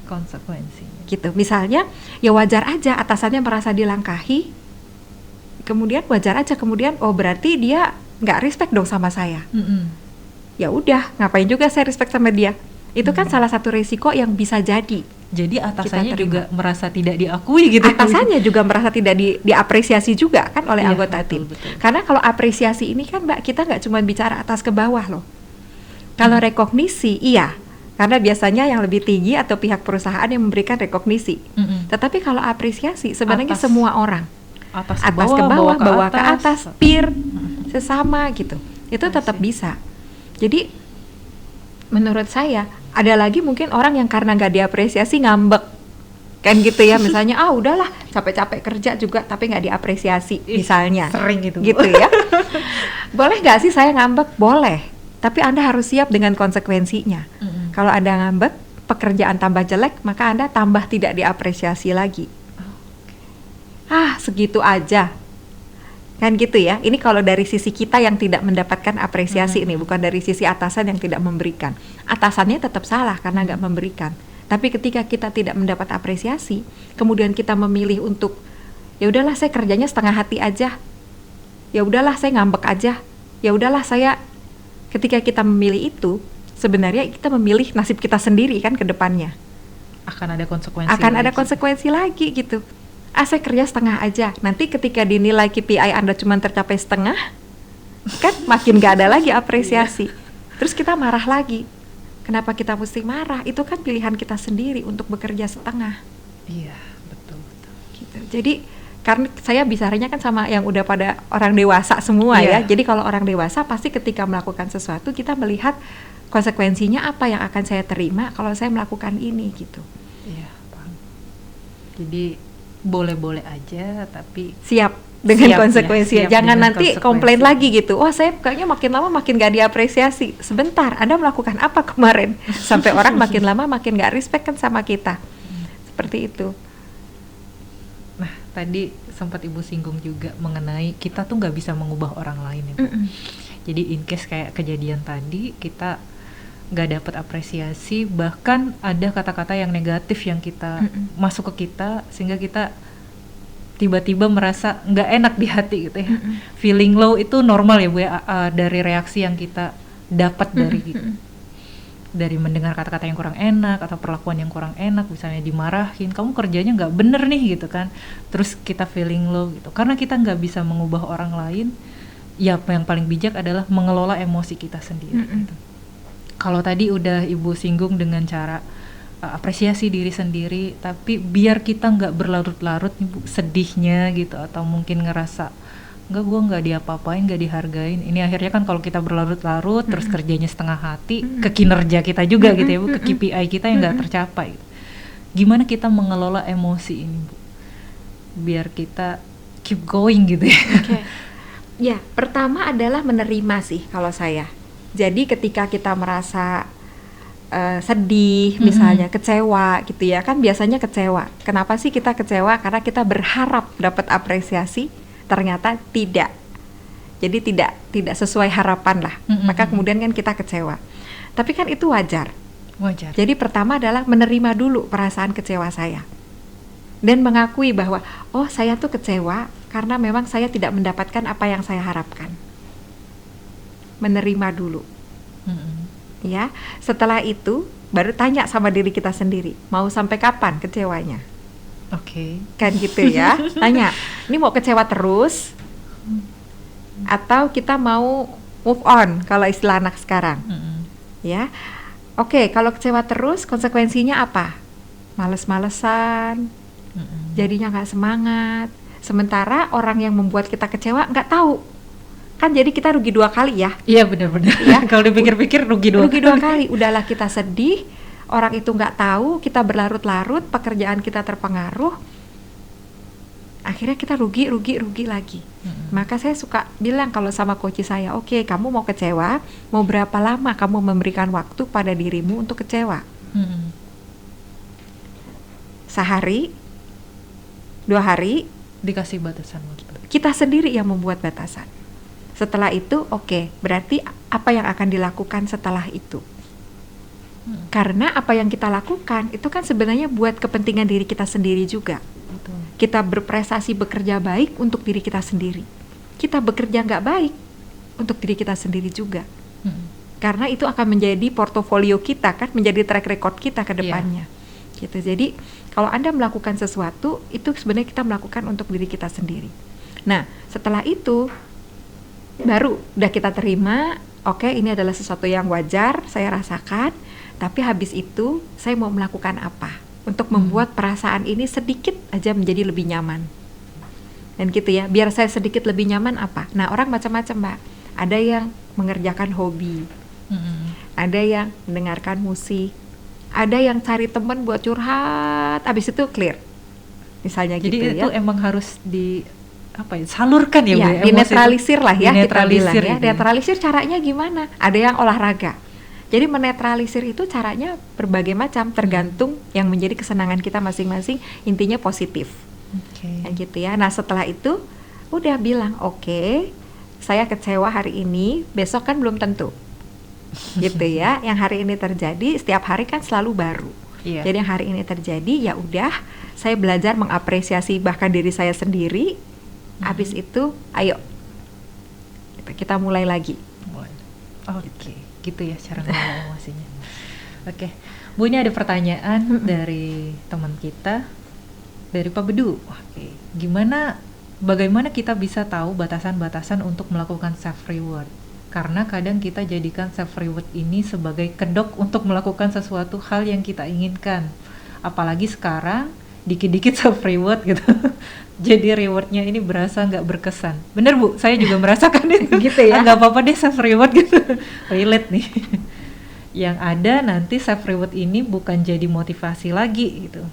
Gitu. Misalnya ya wajar aja atasannya merasa dilangkahi, kemudian wajar aja kemudian oh berarti dia nggak respect dong sama saya. Ya udah, ngapain juga saya respect sama dia? Itu kan salah satu resiko yang bisa jadi. Jadi atasannya juga merasa tidak diakui gitu. Atasannya juga merasa tidak diapresiasi juga kan oleh anggota tim. Betul. Karena kalau apresiasi ini kan Mbak, kita nggak cuma bicara atas ke bawah loh. Kalau rekognisi iya, karena biasanya yang lebih tinggi atau pihak perusahaan yang memberikan rekognisi. Tetapi kalau apresiasi sebenarnya semua orang. Atas ke bawah, bawa ke atas, peer, sesama gitu. Itu tetap bisa. Jadi menurut saya ada lagi mungkin orang yang karena nggak diapresiasi ngambek. Kan gitu ya, misalnya udahlah capek-capek kerja juga tapi nggak diapresiasi misalnya. Sering gitu ya. Boleh nggak sih saya ngambek? Boleh. Tapi Anda harus siap dengan konsekuensinya. Kalau Anda ngambek, pekerjaan tambah jelek, maka Anda tambah tidak diapresiasi lagi. Segitu aja. Kan gitu ya. Ini kalau dari sisi kita yang tidak mendapatkan apresiasi ini, bukan dari sisi atasan yang tidak memberikan. Atasannya tetap salah karena nggak memberikan. Tapi ketika kita tidak mendapat apresiasi, kemudian kita memilih untuk ya udahlah saya kerjanya setengah hati aja. Ya udahlah saya ngambek aja. Ya udahlah saya, ketika kita memilih itu, sebenarnya kita memilih nasib kita sendiri kan ke depannya. Akan ada konsekuensi lagi gitu. Saya kerja setengah aja. Nanti ketika dinilai KPI Anda cuma tercapai setengah, kan makin gak ada lagi apresiasi. Terus kita marah lagi. Kenapa kita mesti marah? Itu kan pilihan kita sendiri untuk bekerja setengah. Iya, betul. Gitu. Jadi karena saya bicaranya kan sama yang udah pada orang dewasa semua ya. Jadi kalau orang dewasa pasti ketika melakukan sesuatu kita melihat konsekuensinya apa yang akan saya terima kalau saya melakukan ini gitu. Iya, paham. Jadi boleh-boleh aja tapi siap dengan konsekuensinya. Jangan nanti komplain lagi gitu. Saya kayaknya makin lama makin gak diapresiasi. Sebentar, Anda melakukan apa kemarin? Sampai orang makin lama makin gak respect kan sama kita. Seperti itu. Nah, tadi sempat Ibu singgung juga mengenai kita tuh gak bisa mengubah orang lain ya, Bu. Jadi in case kayak kejadian tadi kita gak dapat apresiasi, bahkan ada kata-kata yang negatif yang kita masuk ke kita sehingga kita tiba-tiba merasa nggak enak di hati gitu ya. Feeling low itu normal ya Bu ya, dari reaksi yang kita dapat dari mendengar kata-kata yang kurang enak atau perlakuan yang kurang enak, misalnya dimarahin, kamu kerjanya nggak bener nih gitu kan, terus kita feeling low gitu. Karena kita nggak bisa mengubah orang lain, ya yang paling bijak adalah mengelola emosi kita sendiri gitu. Kalau tadi udah Ibu singgung dengan cara apresiasi diri sendiri, tapi biar kita nggak berlarut-larut nih Bu, sedihnya gitu, atau mungkin ngerasa gue nggak diapa-apain, nggak dihargain. Ini akhirnya kan kalau kita berlarut-larut terus kerjanya setengah hati, ke kinerja kita juga gitu ya Bu, ke KPI kita yang nggak tercapai. Gimana kita mengelola emosi ini Bu, biar kita keep going gitu ya? Ya, pertama adalah menerima sih kalau saya. Jadi ketika kita merasa sedih, misalnya kecewa gitu ya, kan biasanya kecewa. Kenapa sih kita kecewa? Karena kita berharap dapat apresiasi, ternyata tidak. Jadi tidak sesuai harapan lah. Maka kemudian kan kita kecewa. Tapi kan itu wajar. Jadi pertama adalah menerima dulu perasaan kecewa saya. Dan mengakui bahwa saya tuh kecewa, karena memang saya tidak mendapatkan apa yang saya harapkan. Menerima dulu. Ya, setelah itu baru tanya sama diri kita sendiri, mau sampai kapan kecewanya? Kan gitu ya. Tanya, ini mau kecewa terus atau kita mau move on kalau istilah anak sekarang. Ya. Kalau kecewa terus konsekuensinya apa? Males-malesan, jadinya nggak semangat. Sementara orang yang membuat kita kecewa nggak tahu. Kan jadi kita rugi 2 kali ya. Iya benar-benar. Ya. Kalau dipikir-pikir rugi 2 kali. Udahlah kita sedih, orang itu nggak tahu, kita berlarut-larut, pekerjaan kita terpengaruh, akhirnya kita rugi lagi. Maka saya suka bilang kalau sama coach saya, oke, kamu mau kecewa, mau berapa lama kamu memberikan waktu pada dirimu untuk kecewa? Sehari, 2 hari, dikasih batasan. Kita sendiri yang membuat batasan. Setelah itu, berarti apa yang akan dilakukan setelah itu? Karena apa yang kita lakukan itu kan sebenarnya buat kepentingan diri kita sendiri juga. Betul. Kita berprestasi bekerja baik untuk diri kita sendiri. Kita bekerja nggak baik untuk diri kita sendiri juga. Karena itu akan menjadi portofolio kita kan, menjadi track record kita ke depannya. Gitu. Jadi kalau Anda melakukan sesuatu, itu sebenarnya kita melakukan untuk diri kita sendiri. Nah, setelah itu baru udah kita terima, ini adalah sesuatu yang wajar saya rasakan, tapi habis itu saya mau melakukan apa untuk membuat perasaan ini sedikit aja menjadi lebih nyaman. Dan gitu ya, biar saya sedikit lebih nyaman apa? Nah, orang macam-macam, Mbak. Ada yang mengerjakan hobi, ada yang mendengarkan musik, ada yang cari teman buat curhat, habis itu clear. Misalnya. Jadi gitu ya. Jadi itu emang harus salurkan ya, Bu, dinetralisir lah ya, kita bilang ya. Gitu. Netralisir caranya gimana? Ada yang olahraga. Jadi menetralisir itu caranya berbagai macam, tergantung yang menjadi kesenangan kita masing-masing, intinya positif. Gitu ya. Nah, setelah itu udah bilang, saya kecewa hari ini, besok kan belum tentu. Gitu ya. Yang hari ini terjadi, setiap hari kan selalu baru. Jadi yang hari ini terjadi, ya udah, saya belajar mengapresiasi bahkan diri saya sendiri. Habis itu, ayo kita mulai lagi. Gitu ya cara ngomong emosinya. Bu, ini ada pertanyaan dari teman kita, dari Pak Bedu. Bagaimana kita bisa tahu batasan-batasan untuk melakukan self reward? Karena kadang kita jadikan self reward ini sebagai kedok untuk melakukan sesuatu hal yang kita inginkan. Apalagi sekarang dikit-dikit self reward gitu. Jadi rewardnya ini berasa nggak berkesan. Bener, Bu, saya juga merasakan itu. Gitu ya. Nggak apa-apa deh self reward gitu. Relate nih. Yang ada nanti self reward ini bukan jadi motivasi lagi gitu,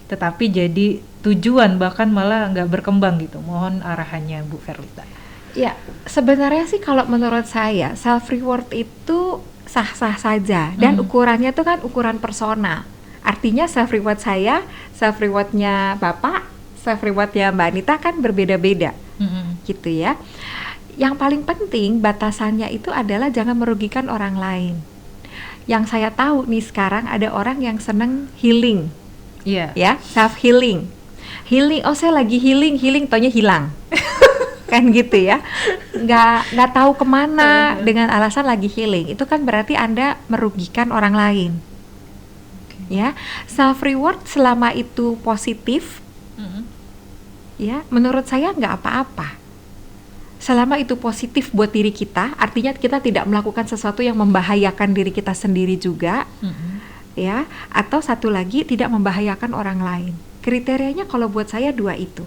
tetapi jadi tujuan, bahkan malah nggak berkembang gitu. Mohon arahannya, Bu Ferlita. Ya, sebenarnya sih kalau menurut saya self reward itu sah-sah saja, dan ukurannya tuh kan ukuran personal. Artinya self reward saya, self rewardnya Bapak, self rewardnya Mbak Anita kan berbeda-beda, gitu ya. Yang paling penting batasannya itu adalah jangan merugikan orang lain. Yang saya tahu nih sekarang ada orang yang seneng healing, ya, self healing. Saya lagi healing, taunya hilang, kan gitu ya. Nggak tahu kemana dengan alasan lagi healing. Itu kan berarti Anda merugikan orang lain. Ya, self reward selama itu positif. Ya, menurut saya nggak apa-apa. Selama itu positif buat diri kita, artinya kita tidak melakukan sesuatu yang membahayakan diri kita sendiri juga, ya. Atau satu lagi, tidak membahayakan orang lain. Kriterianya kalau buat saya 2 itu.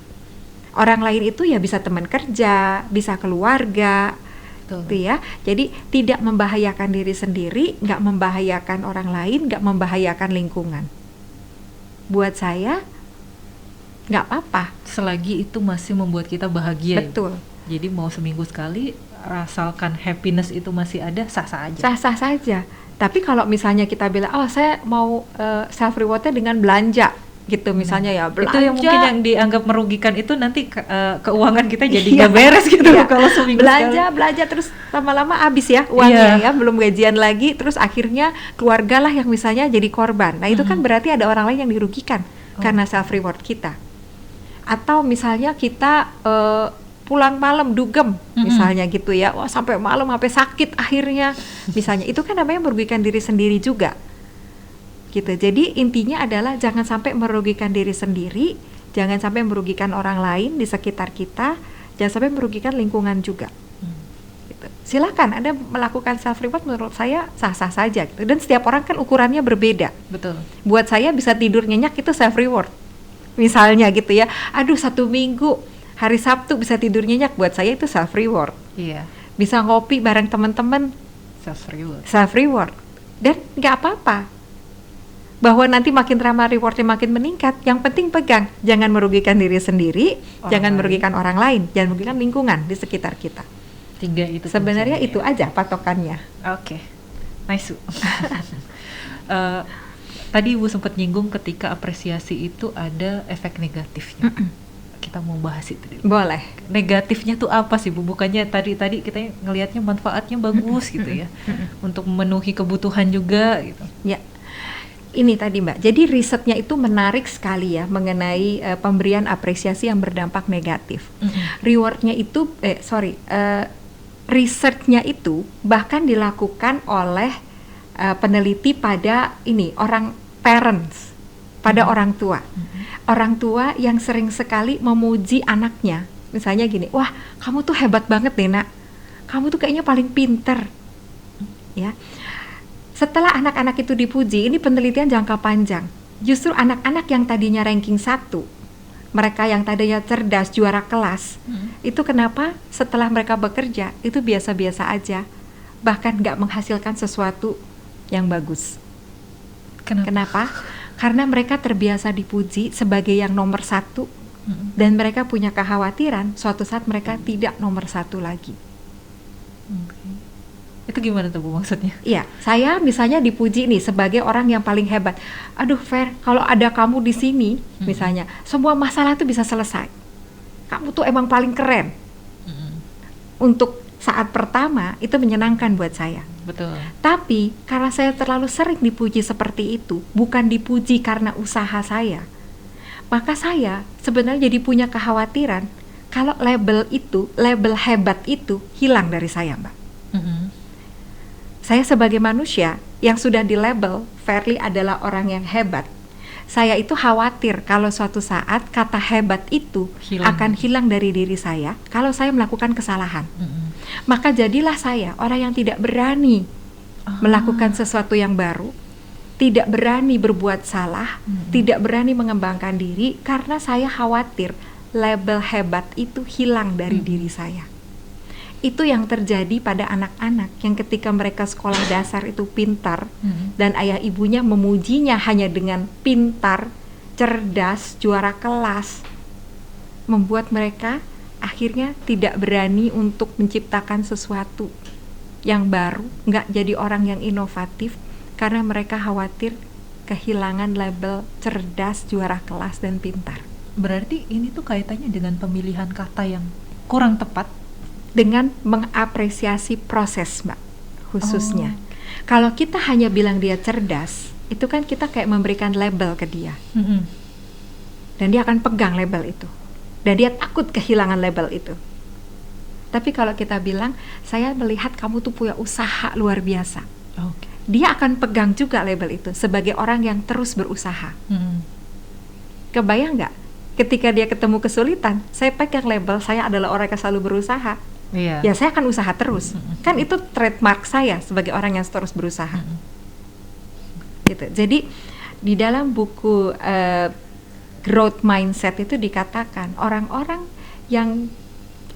Orang lain itu ya bisa teman kerja, bisa keluarga, gitu ya. Jadi tidak membahayakan diri sendiri, nggak membahayakan orang lain, nggak membahayakan lingkungan. Buat saya nggak apa-apa selagi itu masih membuat kita bahagia. Betul. Jadi mau seminggu sekali, asalkan happiness itu masih ada, sah-sah aja. Sah-sah saja. Tapi kalau misalnya kita bilang, saya mau self rewardnya dengan belanja, gitu misalnya ya, belanja. Itu yang mungkin yang dianggap merugikan itu nanti keuangan kita jadi nggak beres gitu. Kalau seminggu belanja terus lama-lama habis ya uangnya, ya belum gajian lagi, terus akhirnya keluarga lah yang misalnya jadi korban. Nah itu kan berarti ada orang lain yang dirugikan karena self reward kita. Atau misalnya kita pulang malam dugem, misalnya gitu ya, wah sampai malam sampai sakit akhirnya, misalnya itu kan namanya merugikan diri sendiri juga, gitu. Jadi intinya adalah jangan sampai merugikan diri sendiri, jangan sampai merugikan orang lain di sekitar kita, jangan sampai merugikan lingkungan juga. Gitu. Silakan Anda melakukan self reward, menurut saya sah-sah saja, gitu. Dan setiap orang kan ukurannya berbeda. Betul. Buat saya bisa tidur nyenyak itu self reward, misalnya gitu ya. Aduh, 1 minggu hari Sabtu bisa tidur nyenyak, buat saya itu self reward. Iya. Bisa ngopi bareng teman-teman, Self reward. Self reward. Dan nggak apa-apa. Bahwa nanti makin lama rewardnya makin meningkat. Yang penting pegang, jangan merugikan diri sendiri, jangan merugikan orang lain, jangan merugikan lingkungan di sekitar kita. 3 itu. Sebenarnya kuncinya, itu aja patokannya. Oke. Nice. Tadi Ibu sempat nyinggung ketika apresiasi itu ada efek negatifnya. Kita mau bahas itu dulu. Boleh. Negatifnya tuh apa sih Bu? Bukannya tadi kita ngelihatnya manfaatnya bagus gitu ya, untuk memenuhi kebutuhan juga gitu. Ya, ini tadi Mbak. Jadi risetnya itu menarik sekali ya mengenai pemberian apresiasi yang berdampak negatif. Rewardnya itu, risetnya itu bahkan dilakukan oleh peneliti pada orang parents, pada orang tua. Orang tua yang sering sekali memuji anaknya. Misalnya gini, wah kamu tuh hebat banget deh nak, kamu tuh kayaknya paling pinter. Ya, setelah anak-anak itu dipuji, ini penelitian jangka panjang. Justru anak-anak yang tadinya ranking 1, mereka yang tadinya cerdas, juara kelas, itu kenapa setelah mereka bekerja, itu biasa-biasa aja. Bahkan gak menghasilkan sesuatu yang bagus. Kenapa? Karena mereka terbiasa dipuji sebagai yang nomor 1, dan mereka punya kekhawatiran suatu saat mereka tidak nomor 1 lagi. Itu gimana tuh Bu maksudnya? Iya, saya misalnya dipuji nih sebagai orang yang paling hebat. Aduh Fer, kalau ada kamu di sini, misalnya, semua masalah tuh bisa selesai. Kamu tuh emang paling keren. Untuk saat pertama itu menyenangkan buat saya. Betul. Tapi karena saya terlalu sering dipuji seperti itu, bukan dipuji karena usaha saya, maka saya sebenarnya jadi punya kekhawatiran kalau label hebat itu hilang dari saya, Mbak. Saya sebagai manusia yang sudah dilabel Fairly adalah orang yang hebat, saya itu khawatir kalau suatu saat kata hebat itu akan hilang dari diri saya kalau saya melakukan kesalahan. Maka jadilah saya orang yang tidak berani melakukan sesuatu yang baru, tidak berani berbuat salah, tidak berani mengembangkan diri karena saya khawatir label hebat itu hilang dari diri saya. Itu yang terjadi pada anak-anak yang ketika mereka sekolah dasar itu pintar, dan ayah ibunya memujinya hanya dengan pintar, cerdas, juara kelas, membuat mereka akhirnya tidak berani untuk menciptakan sesuatu yang baru, nggak jadi orang yang inovatif karena mereka khawatir kehilangan label cerdas, juara kelas, dan pintar. Berarti ini tuh kaitannya dengan pemilihan kata yang kurang tepat, dengan mengapresiasi proses, Mbak, khususnya. Kalau kita hanya bilang dia cerdas, itu kan kita kayak memberikan label ke dia, dan dia akan pegang label itu, dan dia takut kehilangan label itu. Tapi kalau kita bilang, saya melihat kamu tuh punya usaha luar biasa, dia akan pegang juga label itu sebagai orang yang terus berusaha. Kebayang nggak? Ketika dia ketemu kesulitan, saya pegang label saya adalah orang yang selalu berusaha. Ya saya akan usaha terus. Kan itu trademark saya sebagai orang yang terus berusaha. Gitu. Jadi di dalam buku Growth Mindset itu dikatakan orang-orang yang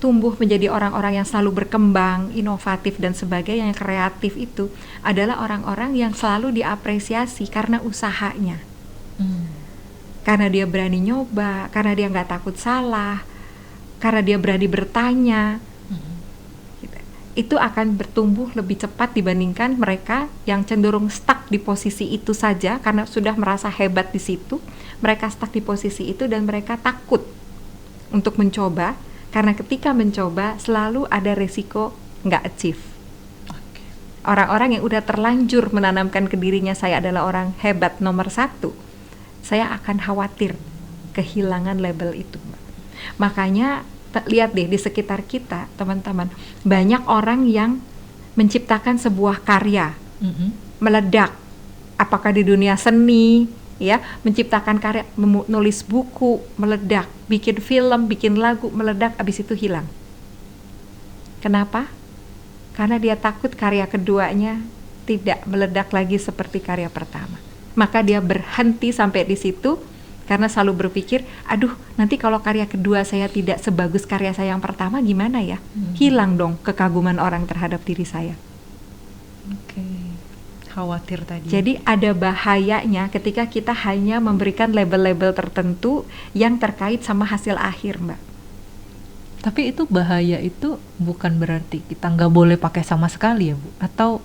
tumbuh menjadi orang-orang yang selalu berkembang, inovatif dan sebagainya, yang kreatif itu adalah orang-orang yang selalu diapresiasi karena usahanya. Karena dia berani nyoba, karena dia nggak takut salah, karena dia berani bertanya. Itu akan bertumbuh lebih cepat dibandingkan mereka yang cenderung stuck di posisi itu saja karena sudah merasa hebat di situ. Mereka stuck di posisi itu dan mereka takut untuk mencoba, karena ketika mencoba selalu ada resiko nggak achieve. Orang-orang yang udah terlanjur menanamkan ke dirinya saya adalah orang hebat nomor 1, saya akan khawatir kehilangan label itu, Mbak. Makanya lihat deh di sekitar kita, teman-teman, banyak orang yang menciptakan sebuah karya meledak, apakah di dunia seni, ya, menciptakan karya, menulis buku meledak, bikin film, bikin lagu meledak, abis itu hilang. Kenapa? Karena dia takut karya keduanya tidak meledak lagi seperti karya pertama. Maka dia berhenti sampai di situ karena selalu berpikir, aduh nanti kalau karya kedua saya tidak sebagus karya saya yang pertama gimana ya? Hilang dong kekaguman orang terhadap diri saya. Oke. Khawatir tadi. Jadi ada bahayanya ketika kita hanya memberikan label-label tertentu yang terkait sama hasil akhir, Mbak. Tapi itu bahaya itu bukan berarti kita nggak boleh pakai sama sekali ya Bu? Atau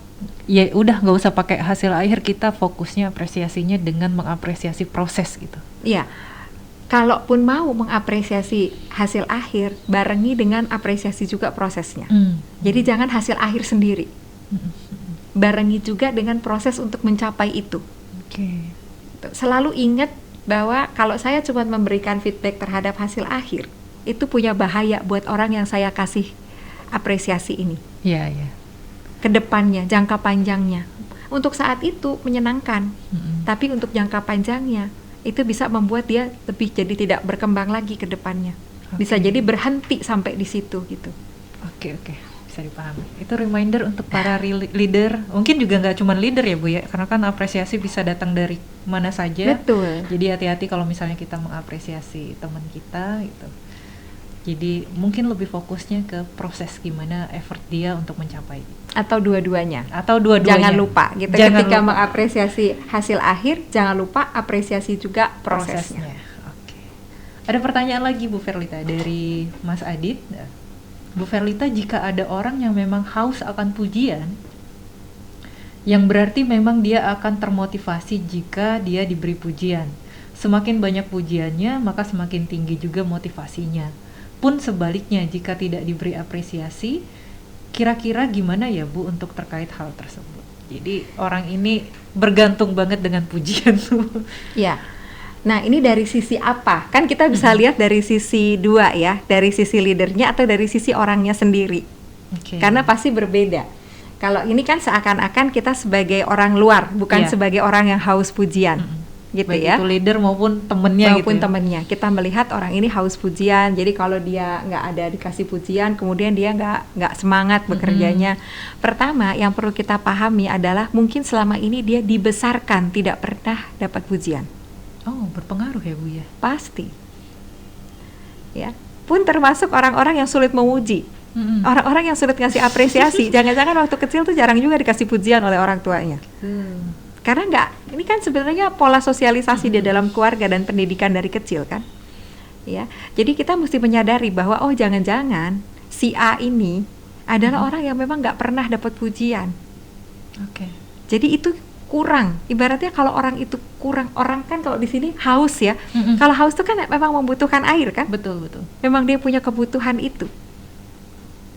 ya udah nggak usah pakai hasil akhir, kita fokusnya apresiasinya dengan mengapresiasi proses gitu? Iya, kalaupun mau mengapresiasi hasil akhir, barengi dengan apresiasi juga prosesnya. Jadi jangan hasil akhir sendiri, barengi juga dengan proses untuk mencapai itu. Selalu ingat bahwa kalau saya cuma memberikan feedback terhadap hasil akhir, itu punya bahaya buat orang yang saya kasih apresiasi ini. Iya, iya. Kedepannya, jangka panjangnya. Untuk saat itu menyenangkan, tapi untuk jangka panjangnya itu bisa membuat dia lebih jadi tidak berkembang lagi ke depannya. Bisa jadi berhenti sampai di situ gitu. Oke, bisa dipahami. Itu reminder untuk para leader, mungkin juga nggak cuma leader ya Bu ya, karena kan apresiasi bisa datang dari mana saja. Betul. Jadi hati-hati kalau misalnya kita mengapresiasi teman kita gitu. Jadi mungkin lebih fokusnya ke proses gimana effort dia untuk mencapai. Atau dua-duanya. Jangan lupa gitu. Ketika mengapresiasi hasil akhir, jangan lupa apresiasi juga prosesnya. Oke. Ada pertanyaan lagi Bu Verlita dari Mas Adit. Bu Verlita, jika ada orang yang memang haus akan pujian, yang berarti memang dia akan termotivasi jika dia diberi pujian. Semakin banyak pujiannya, maka semakin tinggi juga motivasinya. Pun sebaliknya, jika tidak diberi apresiasi, kira-kira gimana ya Bu untuk terkait hal tersebut? Jadi orang ini bergantung banget dengan pujian tuh. Ya. Nah, ini dari sisi apa? Kan kita bisa lihat dari sisi dua ya, dari sisi leadernya atau dari sisi orangnya sendiri. Karena pasti berbeda. Kalau ini kan seakan-akan kita sebagai orang luar, bukan sebagai orang yang haus pujian. Gitu. Baik ya, itu leader maupun temennya maupun gitu ya? Temennya, kita melihat orang ini haus pujian, jadi kalau dia nggak ada dikasih pujian, kemudian dia nggak semangat bekerjanya. Pertama yang perlu kita pahami adalah mungkin selama ini dia dibesarkan tidak pernah dapat pujian. Oh, berpengaruh ya Bu ya? Pasti ya, pun termasuk orang-orang yang sulit memuji, orang-orang yang sulit ngasih apresiasi. Jangan-jangan waktu kecil tuh jarang juga dikasih pujian oleh orang tuanya. Karena ini kan sebenarnya pola sosialisasi di dalam keluarga dan pendidikan dari kecil kan, ya. Jadi kita mesti menyadari bahwa oh jangan-jangan si A ini adalah orang yang memang nggak pernah dapat pujian. Jadi itu kurang. Ibaratnya kalau orang itu kurang, orang kan kalau di sini haus ya. Kalau haus itu kan memang membutuhkan air kan. Betul. Memang dia punya kebutuhan itu,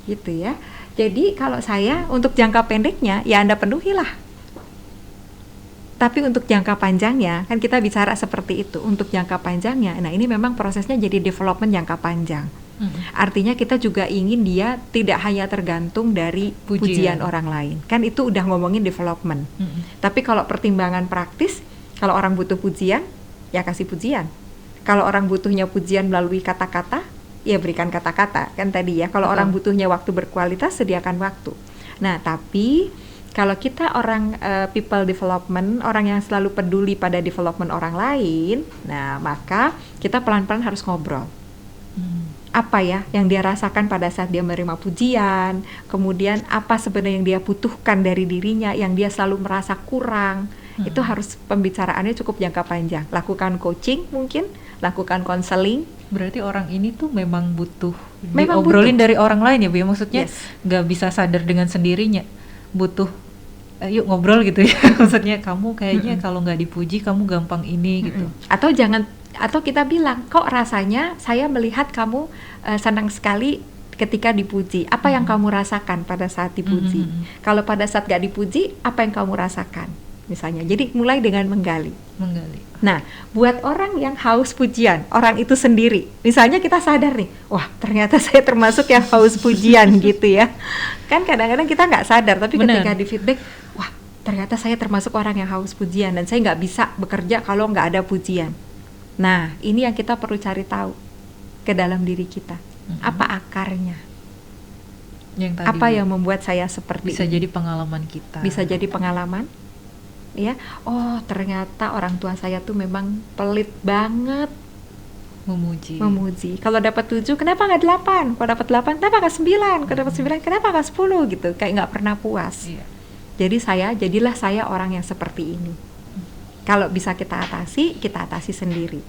gitu ya. Jadi kalau saya untuk jangka pendeknya ya Anda penuhilah. Tapi untuk jangka panjangnya, kan kita bicara seperti itu, untuk jangka panjangnya, nah ini memang prosesnya jadi development jangka panjang. Artinya kita juga ingin dia tidak hanya tergantung dari pujian orang lain. Kan itu udah ngomongin development. Tapi kalau pertimbangan praktis, kalau orang butuh pujian, ya kasih pujian. Kalau orang butuhnya pujian melalui kata-kata, ya berikan kata-kata. Kan tadi ya, kalau orang butuhnya waktu berkualitas, sediakan waktu. Nah, tapi kalau kita orang people development, orang yang selalu peduli pada development orang lain, nah maka kita pelan-pelan harus ngobrol. Apa ya yang dia rasakan pada saat dia menerima pujian, kemudian apa sebenarnya yang dia butuhkan dari dirinya, yang dia selalu merasa kurang. Itu harus pembicaraannya cukup jangka panjang. Lakukan coaching mungkin, lakukan konseling. Berarti orang ini tuh memang butuh diobrolin dari orang lain ya Bu ya? Maksudnya nggak bisa sadar dengan sendirinya, butuh yuk ngobrol gitu ya. Maksudnya kamu kayaknya kalau nggak dipuji kamu gampang ini gitu. Atau kita bilang, kok rasanya saya melihat kamu senang sekali ketika dipuji. Apa yang kamu rasakan pada saat dipuji? Kalau pada saat nggak dipuji, apa yang kamu rasakan? misalnya. Jadi mulai dengan menggali. Menggali. Nah, buat orang yang haus pujian, orang itu sendiri. Misalnya kita sadar nih, wah ternyata saya termasuk yang haus pujian gitu ya. Kan kadang-kadang kita nggak sadar, tapi Bener. ketika di feedback, wah ternyata saya termasuk orang yang haus pujian dan saya nggak bisa bekerja kalau nggak ada pujian. Nah, ini yang kita perlu cari tahu ke dalam diri kita. Apa akarnya? Yang tadi apa yang membuat saya seperti bisa ini? Jadi pengalaman kita. Bisa jadi pengalaman. Ya, oh ternyata orang tua saya tuh memang pelit banget memuji. Kalau dapat 7, kenapa nggak 8? Kalau dapat 8, kenapa nggak 9? Kalau dapat 9, kenapa nggak 10 gitu? Kayak nggak pernah puas. Iya. Jadi jadilah saya orang yang seperti ini. Kalau bisa kita atasi sendiri.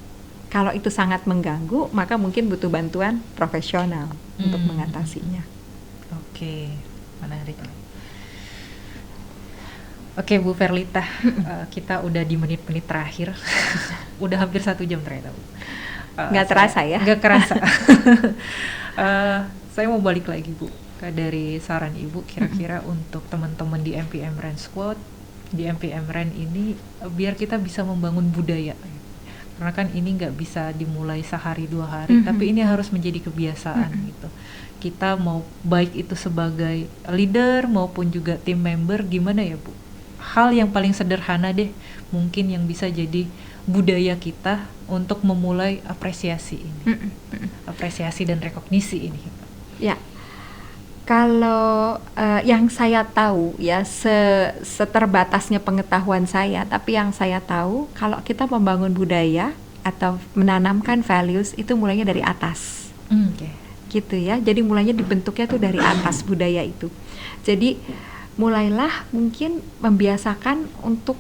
Kalau itu sangat mengganggu, maka mungkin butuh bantuan profesional untuk mengatasinya. Oke, menarik. Oke Bu Verlita, kita udah di menit-menit terakhir. Udah hampir 1 jam ternyata Bu. Nggak terasa ya? Nggak kerasa. Saya mau balik lagi Bu, dari saran Ibu kira-kira untuk teman-teman di MPM Rent Squad, di MPM Rent ini, biar kita bisa membangun budaya. Karena kan ini nggak bisa dimulai sehari 2 hari, tapi ini harus menjadi kebiasaan gitu. Kita mau baik itu sebagai leader maupun juga tim member, gimana ya Bu? Hal yang paling sederhana deh mungkin yang bisa jadi budaya kita untuk memulai apresiasi ini, apresiasi dan rekognisi ini. Ya, kalau yang saya tahu ya, seterbatasnya pengetahuan saya, tapi yang saya tahu kalau kita membangun budaya atau menanamkan values itu mulainya dari atas. Gitu ya, jadi mulainya dibentuknya tuh dari atas budaya itu. Jadi mulailah mungkin membiasakan untuk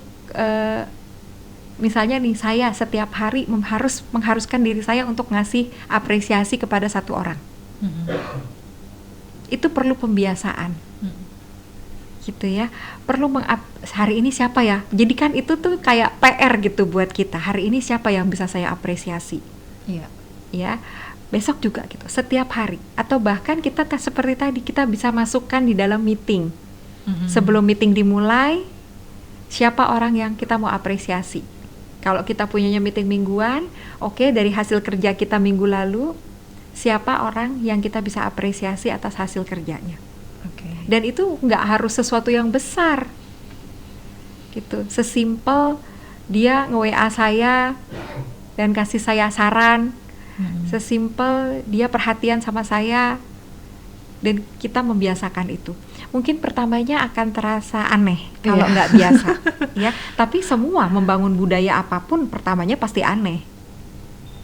misalnya nih, saya setiap hari mengharuskan diri saya untuk ngasih apresiasi kepada satu orang. Itu perlu pembiasaan. Gitu ya, perlu hari ini siapa ya, jadi kan itu tuh kayak PR gitu buat kita. Hari ini siapa yang bisa saya apresiasi. Ya, besok juga gitu, setiap hari. Atau bahkan kita seperti tadi, kita bisa masukkan di dalam meeting. Sebelum meeting dimulai, siapa orang yang kita mau apresiasi. Kalau kita punyanya meeting mingguan, oke, dari hasil kerja kita minggu lalu, siapa orang yang kita bisa apresiasi atas hasil kerjanya. Dan itu nggak harus sesuatu yang besar gitu, sesimpel dia nge-WA saya dan kasih saya saran, sesimpel dia perhatian sama saya, dan kita membiasakan itu. Mungkin pertamanya akan terasa aneh kalau nggak biasa, ya. Tapi semua membangun budaya apapun pertamanya pasti aneh.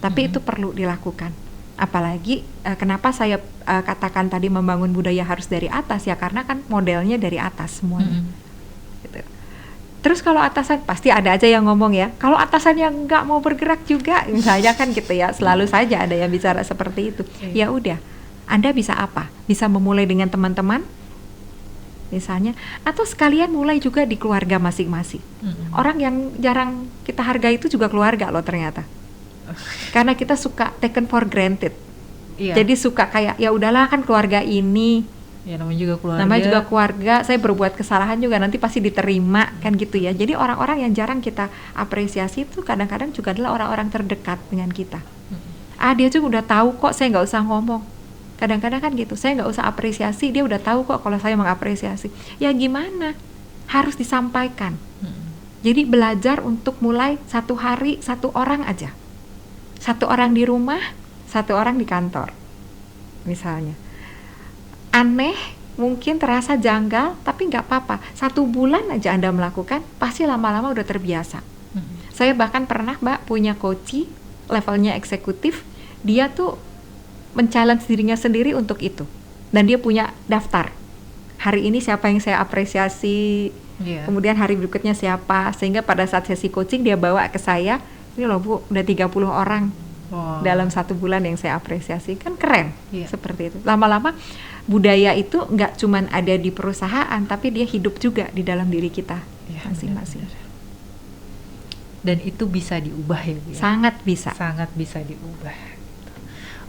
Tapi itu perlu dilakukan. Apalagi kenapa saya katakan tadi membangun budaya harus dari atas ya, karena kan modelnya dari atas semuanya. Gitu. Terus kalau atasan pasti ada aja yang ngomong ya. Kalau atasan yang nggak mau bergerak juga, misalnya kan gitu ya. Selalu saja ada yang bicara seperti itu. Ya udah. Anda bisa apa? Bisa memulai dengan teman-teman, misalnya, atau sekalian mulai juga di keluarga masing-masing. Orang yang jarang kita hargai itu juga keluarga loh ternyata. Karena kita suka taken for granted. Jadi suka kayak ya udahlah kan keluarga ini. Ya namanya juga keluarga. Saya berbuat kesalahan juga nanti pasti diterima kan gitu ya. Jadi orang-orang yang jarang kita apresiasi itu kadang-kadang juga adalah orang-orang terdekat dengan kita. Dia juga udah tahu kok, saya nggak usah ngomong. Kadang-kadang kan gitu, saya nggak usah apresiasi, dia udah tahu kok kalau saya mengapresiasi. Ya gimana? Harus disampaikan. Jadi belajar untuk mulai 1 hari 1 orang aja. 1 orang di rumah, 1 orang di kantor. Misalnya. Aneh, mungkin terasa janggal, tapi nggak apa-apa. 1 bulan aja Anda melakukan, pasti lama-lama udah terbiasa. Saya bahkan pernah Mbak punya coach levelnya eksekutif, dia tuh men-challenge dirinya sendiri untuk itu. Dan dia punya daftar. Hari ini siapa yang saya apresiasi, kemudian hari berikutnya siapa, sehingga pada saat sesi coaching dia bawa ke saya, ini loh Bu, udah 30 orang dalam 1 bulan yang saya apresiasi. Kan keren, seperti itu. Lama-lama budaya itu nggak cuman ada di perusahaan, tapi dia hidup juga di dalam diri kita masing-masing. Dan itu bisa diubah ya Bu? Sangat bisa. Sangat bisa diubah.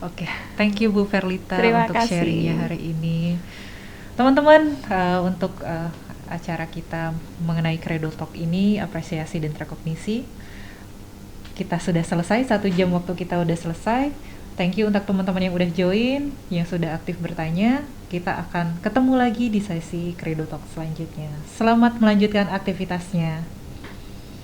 Oke, thank you Bu Verlita Terima untuk kasih. sharingnya hari ini. Teman-teman, untuk acara kita mengenai Credo Talk ini, apresiasi dan rekognisi. Kita sudah selesai, 1 jam waktu kita udah selesai. Thank you untuk teman-teman yang udah join, yang sudah aktif bertanya. Kita akan ketemu lagi di sesi Credo Talk selanjutnya. Selamat melanjutkan aktivitasnya.